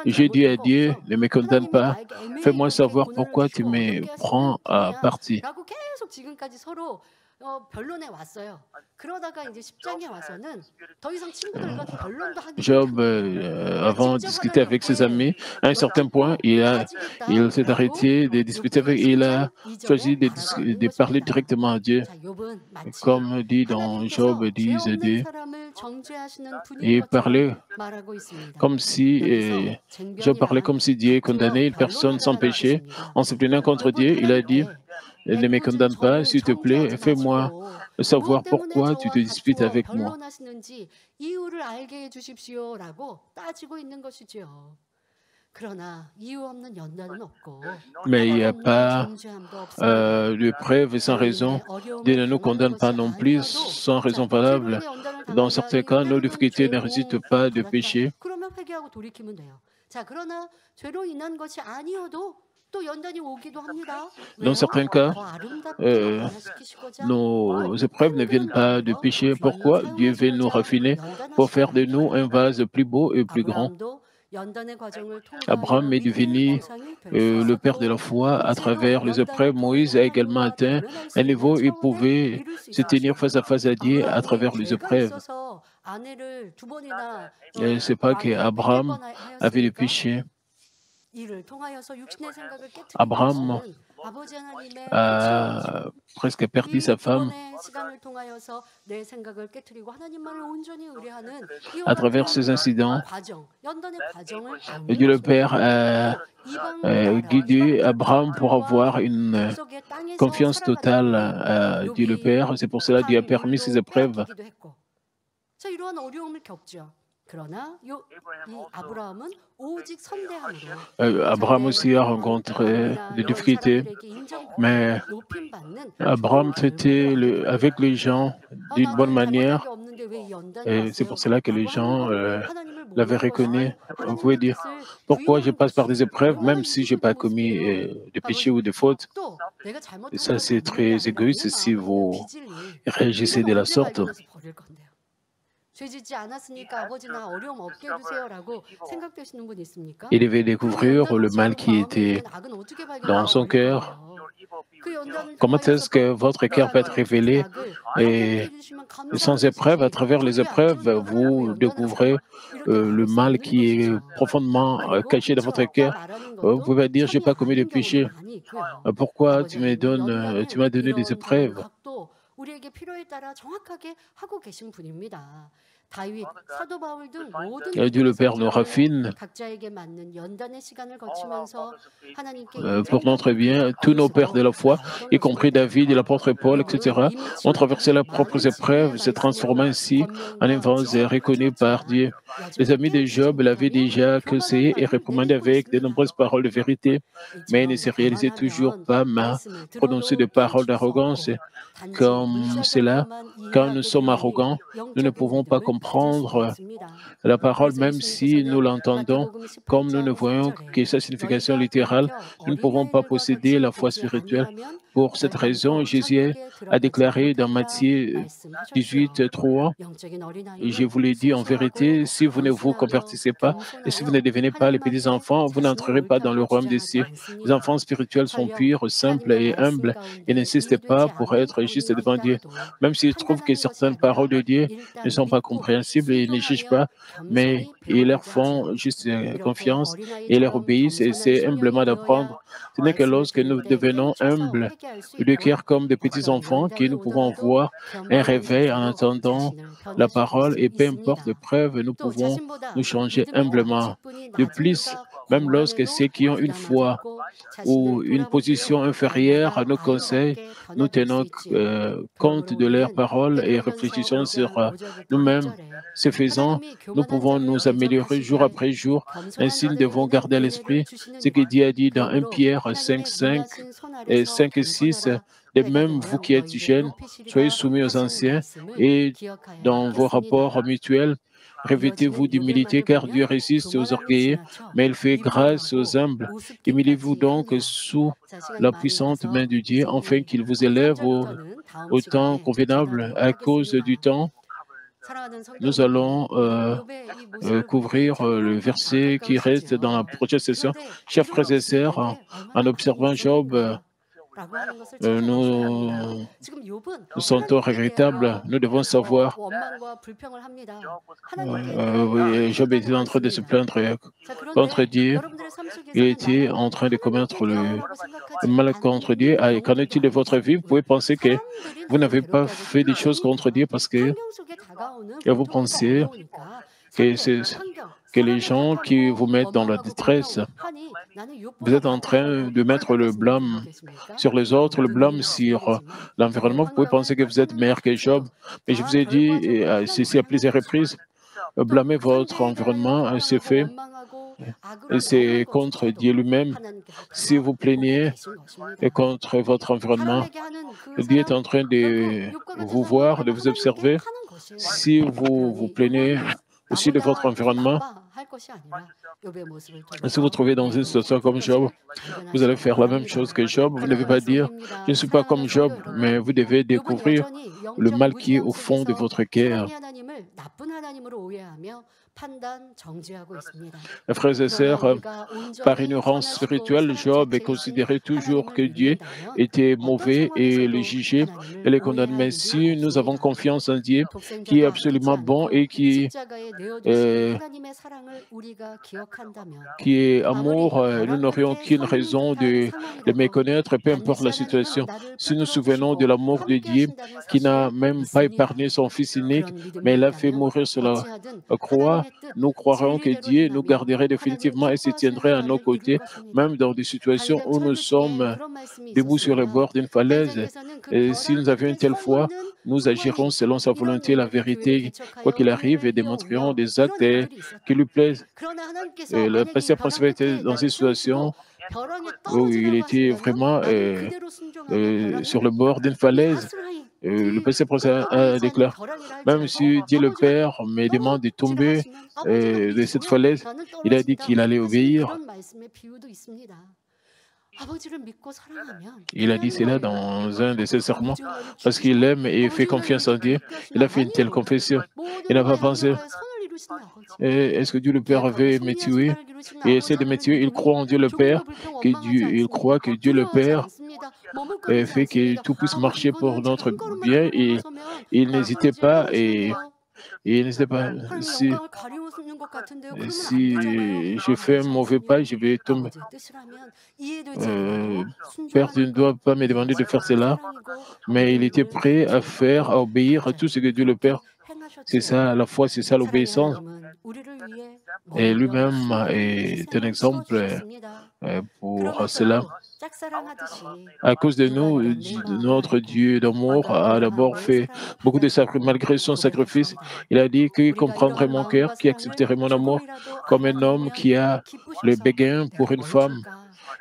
[SPEAKER 2] j'ai dit à Dieu, ne me condamne pas, fais-moi savoir pourquoi tu me prends à partie.
[SPEAKER 3] 라고 계속 지금까지 서로 변론해 왔어요. 그러다가 이제 10장에 와서는 더 이상 친구들과 변론도 하기
[SPEAKER 2] Job, avant de discuter avec ses amis, à un certain point, il s'est arrêté de discuter avec, il a choisi de parler directement à Dieu, comme dit dans Job 10, et parlait comme si, Job parlait comme si Dieu condamnait une personne sans péché, en se plaignant contre Dieu, il a dit, ne me condamne pas, s'il te plaît, fais-moi savoir pourquoi tu te disputes avec moi.
[SPEAKER 3] 이유를 알게 해주십시오라고 따지고 있는 것이지요. 그러나 이유 없는 연단은 없고
[SPEAKER 2] Mais il n'y a pas de preuve sans raison. Dieu ne nous condamne pas non plus sans raison valable. Dans certains cas, nos difficultés ne résultent pas de péché.
[SPEAKER 3] 그러면 회개하고 돌이키면 돼요. 자, 그러나 죄로 인한 것이 아니어도 또 연단이 오기도 합니다.
[SPEAKER 2] Dans certains cas, nos épreuves ne viennent pas de péché. Pourquoi? Dieu veut nous raffiner pour faire de nous un vase plus beau et plus grand. Abraham est devenu le père de la foi à travers les épreuves. Moïse a également atteint un niveau où il pouvait se tenir face à face à Dieu à travers les épreuves. Ce n'est pas qu'Abraham avait le péché. Abraham a presque perdu sa femme à travers ces incidents. Dieu le Père a guidé Abraham pour avoir une confiance totale à Dieu le Père. C'est pour cela que Dieu a permis ces épreuves. Abraham aussi a rencontré des difficultés, mais Abraham traitait avec les gens d'une bonne manière et c'est pour cela que les gens l'avaient reconnu. Vous pouvez dire, pourquoi je passe par des épreuves même si je n'ai pas commis de péché ou de faute? Et ça, c'est très égoïste si vous réagissez de la sorte. Il devait découvrir le mal qui était dans son cœur. Comment est-ce que votre cœur peut être révélé? Et sans épreuve, à travers les épreuves, vous découvrez le mal qui est profondément caché dans votre cœur. Vous pouvez dire, je n'ai pas commis de péché. Pourquoi tu m'as donné des épreuves? Dieu le Père nous raffine pour notre bien. Tous nos pères de la foi, y compris David et l'apôtre Paul, etc., ont traversé leurs propres épreuves, se transformant ainsi en un vase reconnu par Dieu. Les amis de Job l'avaient déjà conseillé et recommandé avec de nombreuses paroles de vérité, mais il ne se réalisait toujours pas ma prononcé de paroles d'arrogance. Comme cela, quand nous sommes arrogants, nous ne pouvons pas comprendre la parole, même si nous l'entendons, comme nous ne voyons que sa signification littérale, nous ne pouvons pas posséder la foi spirituelle. Pour cette raison, Jésus a déclaré dans Matthieu 18, 3, je vous l'ai dit en vérité, si vous ne vous convertissez pas et si vous ne devenez pas les petits enfants, vous n'entrerez pas dans le royaume des cieux. Les enfants spirituels sont purs, simples et humbles et n'insistent pas pour être justes devant Dieu. Même s'ils trouvent que certaines paroles de Dieu ne sont pas comprises, incompréhensibles et ils ne jugent pas, mais ils leur font juste confiance et leur obéissent et c'est humblement d'apprendre. Ce n'est que lorsque nous devenons humbles de cœur comme de petits enfants que nous pouvons voir un réveil en entendant la parole et peu importe les preuves, nous pouvons nous changer humblement. De plus, même lorsque ceux qui ont une foi ou une position inférieure à nos conseils, nous tenons compte de leurs paroles et réfléchissons sur nous-mêmes. Ce faisant, nous pouvons nous améliorer jour après jour. Ainsi, nous devons garder à l'esprit ce que Dieu a dit dans 1 Pierre 5, 5 et 5 et 6. De même, vous qui êtes jeunes, soyez soumis aux anciens et dans vos rapports mutuels, revêtez-vous d'humilité, car Dieu résiste aux orgueilleux, mais il fait grâce aux humbles. Humiliez-vous donc sous la puissante main de Dieu, afin qu'il vous élève au temps convenable. À cause du temps, nous allons couvrir le verset qui reste dans la prochaine session. Chers frères et sœurs, en observant Job, nous sentons regrettables. Nous devons savoir, oui, Job était en train de se plaindre contre Dieu. Il était en train de commettre le mal contre Dieu. Et qu'en est-il de votre vie? Vous pouvez penser que vous n'avez pas fait des choses contre Dieu parce que vous pensez que les gens qui vous mettent dans la détresse, vous êtes en train de mettre le blâme sur les autres, le blâme sur l'environnement. Vous pouvez penser que vous êtes meilleur que Job, mais je vous ai dit ceci à plusieurs reprises, blâmer votre environnement, c'est fait, c'est contre Dieu lui-même. Si vous plaignez contre votre environnement, Dieu est en train de vous voir, de vous observer. Si vous vous plaignez aussi de votre environnement, si vous vous trouvez dans une situation comme Job, vous allez faire la même chose que Job. Vous ne devez pas dire, je ne suis pas comme Job, mais vous devez découvrir le mal qui est au fond de votre cœur. Frères et sœurs, par ignorance spirituelle, Job est considéré toujours que Dieu était mauvais et le jugeait et le condamnait. Mais si nous avons confiance en Dieu, qui est absolument bon et qui est amour, nous n'aurions aucune raison de le méconnaître, peu importe la situation. Si nous nous souvenons de l'amour de Dieu, qui n'a même pas épargné son Fils unique, mais l'a fait mourir sur la croix, nous croirons que Dieu nous garderait définitivement et se tiendrait à nos côtés, même dans des situations où nous sommes debout sur le bord d'une falaise. Et si nous avions une telle foi, nous agirons selon sa volonté, la vérité, quoi qu'il arrive, et démontrerons des actes qui lui plaisent. Et le pasteur principal était dans une situation où il était vraiment sur le bord d'une falaise. Le pasteur principal a déclaré, même si Dieu le Père me demande de tomber de cette falaise, il a dit qu'il allait obéir. Il a dit cela dans un de ses sermons, parce qu'il aime et fait confiance en Dieu. Il a fait une telle confession. Il n'a pas pensé, est-ce que Dieu le Père veut me tuer et essaie de me tuer? Il croit en Dieu le Père, il croit que Dieu le Père fait que tout puisse marcher pour notre bien et il n'hésitait pas et n'hésitez pas, si je fais un mauvais pas, je vais tomber. Père, tu ne dois pas me demander de faire cela, mais il était prêt à obéir à tout ce que Dieu le Père. C'est ça, la foi, c'est ça l'obéissance. Et lui-même est un exemple pour cela. À cause de nous, notre Dieu d'amour a d'abord fait beaucoup de sacrifices. Malgré son sacrifice, il a dit qu'il comprendrait mon cœur, qui accepterait mon amour comme un homme qui a le béguin pour une femme.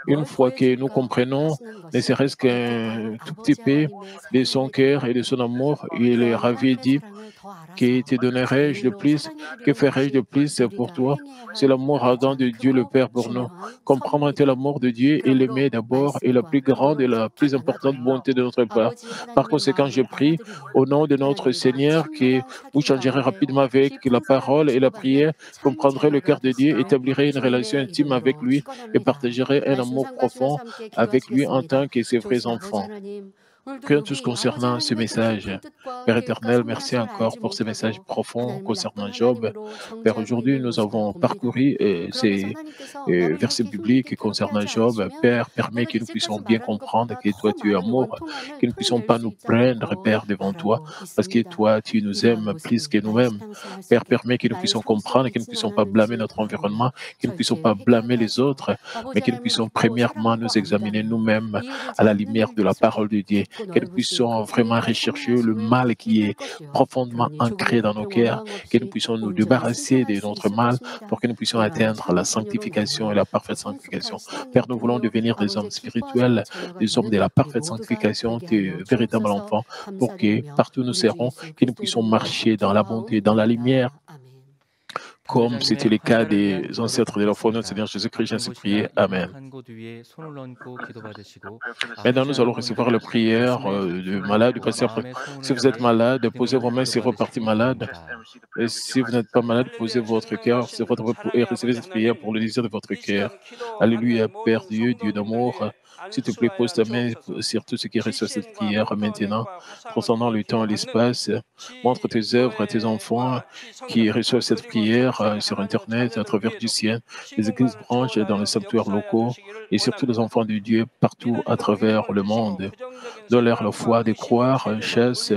[SPEAKER 2] Une fois que nous comprenons, ne serait-ce qu'un tout petit peu de son cœur et de son amour, il est ravi et dit, que te donnerai-je de plus, que ferai-je de plus pour toi? C'est l'amour ardent de Dieu le Père pour nous. Comprendre un tel amour de Dieu et l'aimer d'abord est la plus grande et la plus importante bonté de notre part. Par conséquent, je prie au nom de notre Seigneur que vous changerez rapidement avec la parole et la prière, comprendrez le cœur de Dieu, établirez une relation intime avec lui et partagerez un amour profond avec lui en tant que ses vrais enfants.
[SPEAKER 3] 오늘도
[SPEAKER 2] Prions tous
[SPEAKER 3] 욥이 아버지
[SPEAKER 2] concernant ce
[SPEAKER 3] 하나님의 그
[SPEAKER 2] message.
[SPEAKER 3] 깊은 뜻과
[SPEAKER 2] Père
[SPEAKER 3] 계획과
[SPEAKER 2] éternel,
[SPEAKER 3] 섭리한
[SPEAKER 2] merci
[SPEAKER 3] 손을
[SPEAKER 2] encore
[SPEAKER 3] 알지
[SPEAKER 2] pour ce message
[SPEAKER 3] 못하고
[SPEAKER 2] profond
[SPEAKER 3] 하나님은
[SPEAKER 2] concernant
[SPEAKER 3] 나쁜
[SPEAKER 2] Job.
[SPEAKER 3] 하나님으로
[SPEAKER 2] Père,
[SPEAKER 3] 정죄하고
[SPEAKER 2] aujourd'hui,
[SPEAKER 3] 있는
[SPEAKER 2] nous
[SPEAKER 3] 모습을
[SPEAKER 2] avons
[SPEAKER 3] 봅니다.
[SPEAKER 2] parcouru
[SPEAKER 3] 그러면서
[SPEAKER 2] ces
[SPEAKER 3] 하나님께서 너를
[SPEAKER 2] versets
[SPEAKER 3] 이렇게 힘들게
[SPEAKER 2] bibliques concernant
[SPEAKER 3] 괴롭게 하지
[SPEAKER 2] Job.
[SPEAKER 3] 않으시면
[SPEAKER 2] Père, permets
[SPEAKER 3] 너는
[SPEAKER 2] que nous puissions
[SPEAKER 3] 이제까지
[SPEAKER 2] bien
[SPEAKER 3] 말하는
[SPEAKER 2] comprendre
[SPEAKER 3] 것보다
[SPEAKER 2] que toi,
[SPEAKER 3] 더
[SPEAKER 2] tu es
[SPEAKER 3] 많은
[SPEAKER 2] amour,
[SPEAKER 3] 원통함을
[SPEAKER 2] que nous ne puissions
[SPEAKER 3] 토해낼
[SPEAKER 2] pas
[SPEAKER 3] 수
[SPEAKER 2] nous plaindre,
[SPEAKER 3] 있다라고
[SPEAKER 2] Père, devant toi,
[SPEAKER 3] 말하고
[SPEAKER 2] parce que
[SPEAKER 3] 있습니다.
[SPEAKER 2] toi, tu nous
[SPEAKER 3] 이러한
[SPEAKER 2] aimes plus que
[SPEAKER 3] 모습이 나의
[SPEAKER 2] nous-mêmes.
[SPEAKER 3] 신앙생활
[SPEAKER 2] Père,
[SPEAKER 3] 속에
[SPEAKER 2] permets que nous
[SPEAKER 3] 나의
[SPEAKER 2] puissions
[SPEAKER 3] 삶 속에
[SPEAKER 2] comprendre, que nous ne
[SPEAKER 3] 있지는
[SPEAKER 2] puissions pas blâmer
[SPEAKER 3] 않았는지
[SPEAKER 2] notre
[SPEAKER 3] 바랍니다.
[SPEAKER 2] environnement, que nous ne puissions
[SPEAKER 3] 절제
[SPEAKER 2] pas blâmer
[SPEAKER 3] 회개하게
[SPEAKER 2] les
[SPEAKER 3] 하시고
[SPEAKER 2] autres, mais
[SPEAKER 3] 아버지
[SPEAKER 2] que nous
[SPEAKER 3] 하나님을
[SPEAKER 2] puissions
[SPEAKER 3] 믿고
[SPEAKER 2] premièrement
[SPEAKER 3] 사랑하고
[SPEAKER 2] nous examiner
[SPEAKER 3] 간다면
[SPEAKER 2] nous-mêmes
[SPEAKER 3] 이해를
[SPEAKER 2] à la
[SPEAKER 3] 잘하는
[SPEAKER 2] lumière de
[SPEAKER 3] 일도
[SPEAKER 2] la
[SPEAKER 3] 속에
[SPEAKER 2] parole de Dieu,
[SPEAKER 3] 깊고
[SPEAKER 2] que nous
[SPEAKER 3] 넓을 수
[SPEAKER 2] puissions
[SPEAKER 3] 있고
[SPEAKER 2] vraiment
[SPEAKER 3] 계획과
[SPEAKER 2] rechercher le
[SPEAKER 3] 섭리하심을
[SPEAKER 2] mal qui
[SPEAKER 3] 이룰
[SPEAKER 2] est
[SPEAKER 3] 것이요
[SPEAKER 2] profondément
[SPEAKER 3] 그러니
[SPEAKER 2] ancré
[SPEAKER 3] 조금의
[SPEAKER 2] dans nos
[SPEAKER 3] 불평
[SPEAKER 2] cœurs,
[SPEAKER 3] 원망
[SPEAKER 2] que nous
[SPEAKER 3] 없이
[SPEAKER 2] puissions nous
[SPEAKER 3] 온전히
[SPEAKER 2] débarrasser
[SPEAKER 3] 순종할
[SPEAKER 2] de
[SPEAKER 3] 수
[SPEAKER 2] notre
[SPEAKER 3] 있을
[SPEAKER 2] mal
[SPEAKER 3] 것입니다.
[SPEAKER 2] pour que nous puissions
[SPEAKER 3] 이러한
[SPEAKER 2] atteindre la
[SPEAKER 3] 참으로
[SPEAKER 2] sanctification et
[SPEAKER 3] 나오는
[SPEAKER 2] la parfaite
[SPEAKER 3] 성숙한
[SPEAKER 2] sanctification. Père, nous voulons
[SPEAKER 3] 신앙인들이요
[SPEAKER 2] devenir des hommes
[SPEAKER 3] 아버지의 기뻐하시는
[SPEAKER 2] spirituels,
[SPEAKER 3] 자녀가
[SPEAKER 2] des hommes
[SPEAKER 3] 되는
[SPEAKER 2] de la
[SPEAKER 3] 우리
[SPEAKER 2] parfaite
[SPEAKER 3] 모두가
[SPEAKER 2] sanctification,
[SPEAKER 3] 되게
[SPEAKER 2] tes
[SPEAKER 3] 하여
[SPEAKER 2] véritables
[SPEAKER 3] 주옵소서.
[SPEAKER 2] enfants, pour que
[SPEAKER 3] 감사드리며
[SPEAKER 2] partout où nous
[SPEAKER 3] 우리 주
[SPEAKER 2] serons,
[SPEAKER 3] 예수
[SPEAKER 2] que nous
[SPEAKER 3] 그리스도
[SPEAKER 2] puissions
[SPEAKER 3] 이름으로
[SPEAKER 2] marcher dans la bonté et dans la lumière,
[SPEAKER 3] 기도하옵나이다. 아멘.
[SPEAKER 2] comme c'était
[SPEAKER 1] 당부자님의
[SPEAKER 2] le cas
[SPEAKER 1] 환자를 위한
[SPEAKER 2] des
[SPEAKER 1] 기도를
[SPEAKER 2] ancêtres de la foi, notre
[SPEAKER 1] 드리겠습니다.
[SPEAKER 2] Seigneur Jésus-Christ, ainsi
[SPEAKER 1] 한
[SPEAKER 2] prié.
[SPEAKER 1] 곳이나
[SPEAKER 2] Amen.
[SPEAKER 1] 약한 곳 위에 손을 얹고 기도받으시고
[SPEAKER 2] Maintenant,
[SPEAKER 1] 아프지
[SPEAKER 2] nous allons
[SPEAKER 1] 않은
[SPEAKER 2] recevoir la
[SPEAKER 1] 분들은
[SPEAKER 2] prière
[SPEAKER 1] 가슴에
[SPEAKER 2] de
[SPEAKER 1] 손을
[SPEAKER 2] malade du
[SPEAKER 1] 얹고
[SPEAKER 2] pasteur.
[SPEAKER 1] 마음의
[SPEAKER 2] Si
[SPEAKER 1] 소원을
[SPEAKER 2] vous êtes
[SPEAKER 1] 위해
[SPEAKER 2] malade, posez vos
[SPEAKER 1] 믿음으로
[SPEAKER 2] mains sur vos parties
[SPEAKER 1] 기도받으시기
[SPEAKER 2] malades.
[SPEAKER 1] 바랍니다.
[SPEAKER 2] Et si vous n'êtes pas malade, posez votre cœur sur votre et recevez cette prière pour le désir de votre cœur. Alléluia, Père Dieu, Dieu d'amour. S'il te plaît, pose ta main sur tout ce qui reçoit cette prière maintenant, transcendant le temps et l'espace. Montre tes œuvres à tes enfants qui reçoivent cette prière sur Internet, à travers du ciel, les églises branches dans les sanctuaires locaux, et surtout les enfants de Dieu partout à travers le monde. Donne-leur la foi de croire, chasse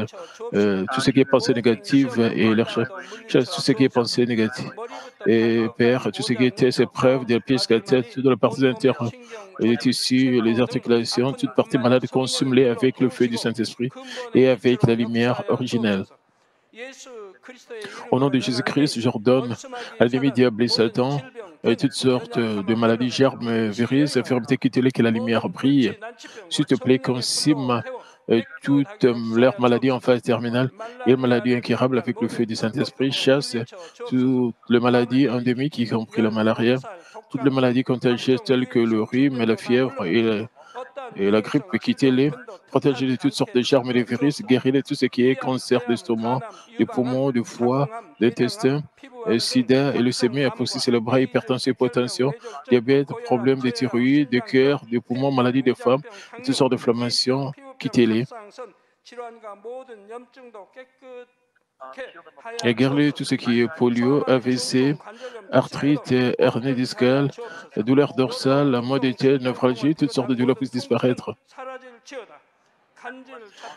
[SPEAKER 2] tout ce qui est pensée négative et chasse tout ce qui est pensée négative. Et Père, tout ce qui était ces preuves des pieds jusqu'à la tête, toute la partie interne, les tissus, les articulations, toute partie malade, consume-les avec le feu du Saint-Esprit et avec la lumière originelle. Au nom de Jésus-Christ, j'ordonne à l'ennemi diable et Satan toutes sortes de maladies, germes, virus, infirmités, quitte-les, que la lumière brille. S'il te plaît, consume toutes leurs maladies en phase terminale et les maladies incurables avec le feu du Saint-Esprit. Chasse toutes les maladies endémiques, y compris la malaria, toutes les maladies contagieuses telles que le rhume, la fièvre et la grippe, quittez-les. Protégez de toutes sortes de germes et de virus, guéris-les tout ce qui est cancer d'estomac, des poumons, du foie, d'intestin, sida, leucémie, hypoxie cérébrale, hypertension, hypotension, diabète, problèmes de thyroïde, de cœur, des poumons, maladies des femmes, toutes sortes d'inflammations, quittez-les. Et guéris tout ce qui est polio, AVC, arthrite, hernie discale, douleur dorsale, maux de tête, névralgie, toutes sortes de douleurs puissent disparaître.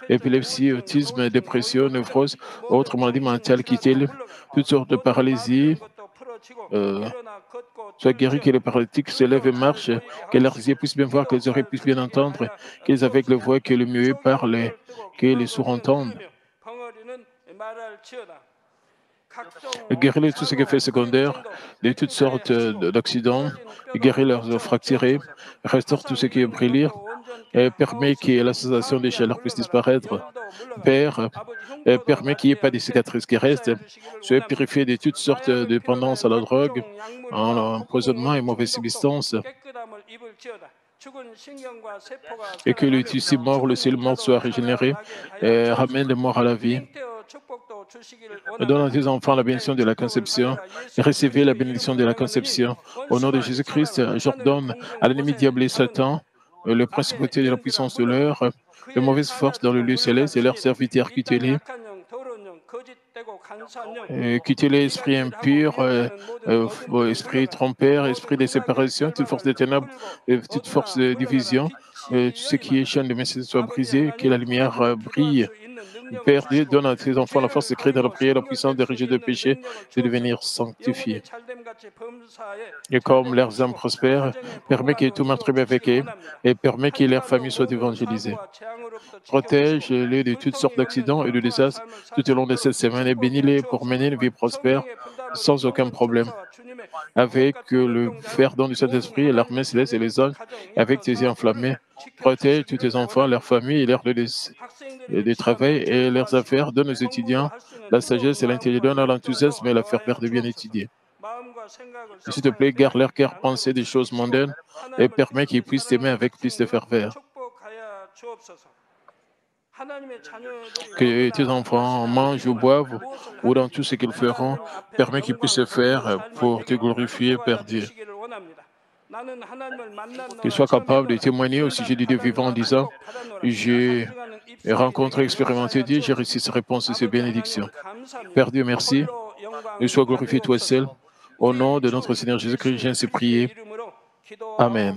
[SPEAKER 2] Épilepsie, autisme, dépression, névrose, autres maladies mentales, quittez-les, toutes sortes de paralysie, soient guéris, que les paralytiques se lèvent et marchent, que leurs yeux puissent bien voir, que les oreilles puissent bien entendre, que les aveugles voient, que les muets parlent, que les sourds entendent. Guéris tout ce qui est fait secondaire, de toutes sortes d'accidents, guéris leurs fracturés, restaure tout ce qui est brûlé, et permet que la sensation de chaleur puisse disparaître. Père, permet qu'il n'y ait pas de cicatrices qui restent, soyez purifié de toutes sortes de dépendances à la drogue, en empoisonnement et mauvaises substances, et que le tissu mort, le ciel mort soit régénéré et ramène les morts à la vie. Donne à tes enfants la bénédiction de la conception et recevez la bénédiction de la conception. Au nom de Jésus-Christ, j'ordonne à l'ennemi diable et Satan, le principauté de la puissance de l'air, les mauvaises forces dans le lieu céleste et leurs serviteurs, quittez-les. Quittez-les, esprits impurs, esprits trompeurs, esprits de séparation, toute force des ténèbres, toute force de division, tout ce qui est chaîne de messages soit brisé, que la lumière brille. Père Dieu, donne à tes enfants la force de créer dans la prière la puissance de réger de péché, de devenir sanctifiés. Et comme leurs âmes prospèrent, permet que tout marche bien avec eux et permet que leur famille soit évangélisée. Protège-les de toutes sortes d'accidents et de désastres tout au long de cette semaine et bénis-les pour mener une vie prospère sans aucun problème. Avec le don du Saint-Esprit et l'armée céleste et les anges, avec tes yeux enflammés, protège tous tes enfants, leurs familles et leurs lieux de travail et leurs affaires. Donne aux étudiants la sagesse et l'intelligence, donne à l'enthousiasme et la ferveur de bien étudier. S'il te plaît, garde leur cœur pensé des choses mondaines et permets qu'ils puissent t'aimer avec plus de ferveur. Que tes enfants mangent ou boivent ou dans tout ce qu'ils feront, permets qu'ils puissent se faire pour te glorifier, Père Dieu. Qu'il soit capable de témoigner au sujet du Dieu vivant en disant, j'ai rencontré, expérimenté Dieu, j'ai reçu ces réponses et ces bénédictions. Père Dieu, merci. Et sois glorifié toi seul. Au nom de notre Seigneur Jésus-Christ, j'ai ainsi prié. Amen.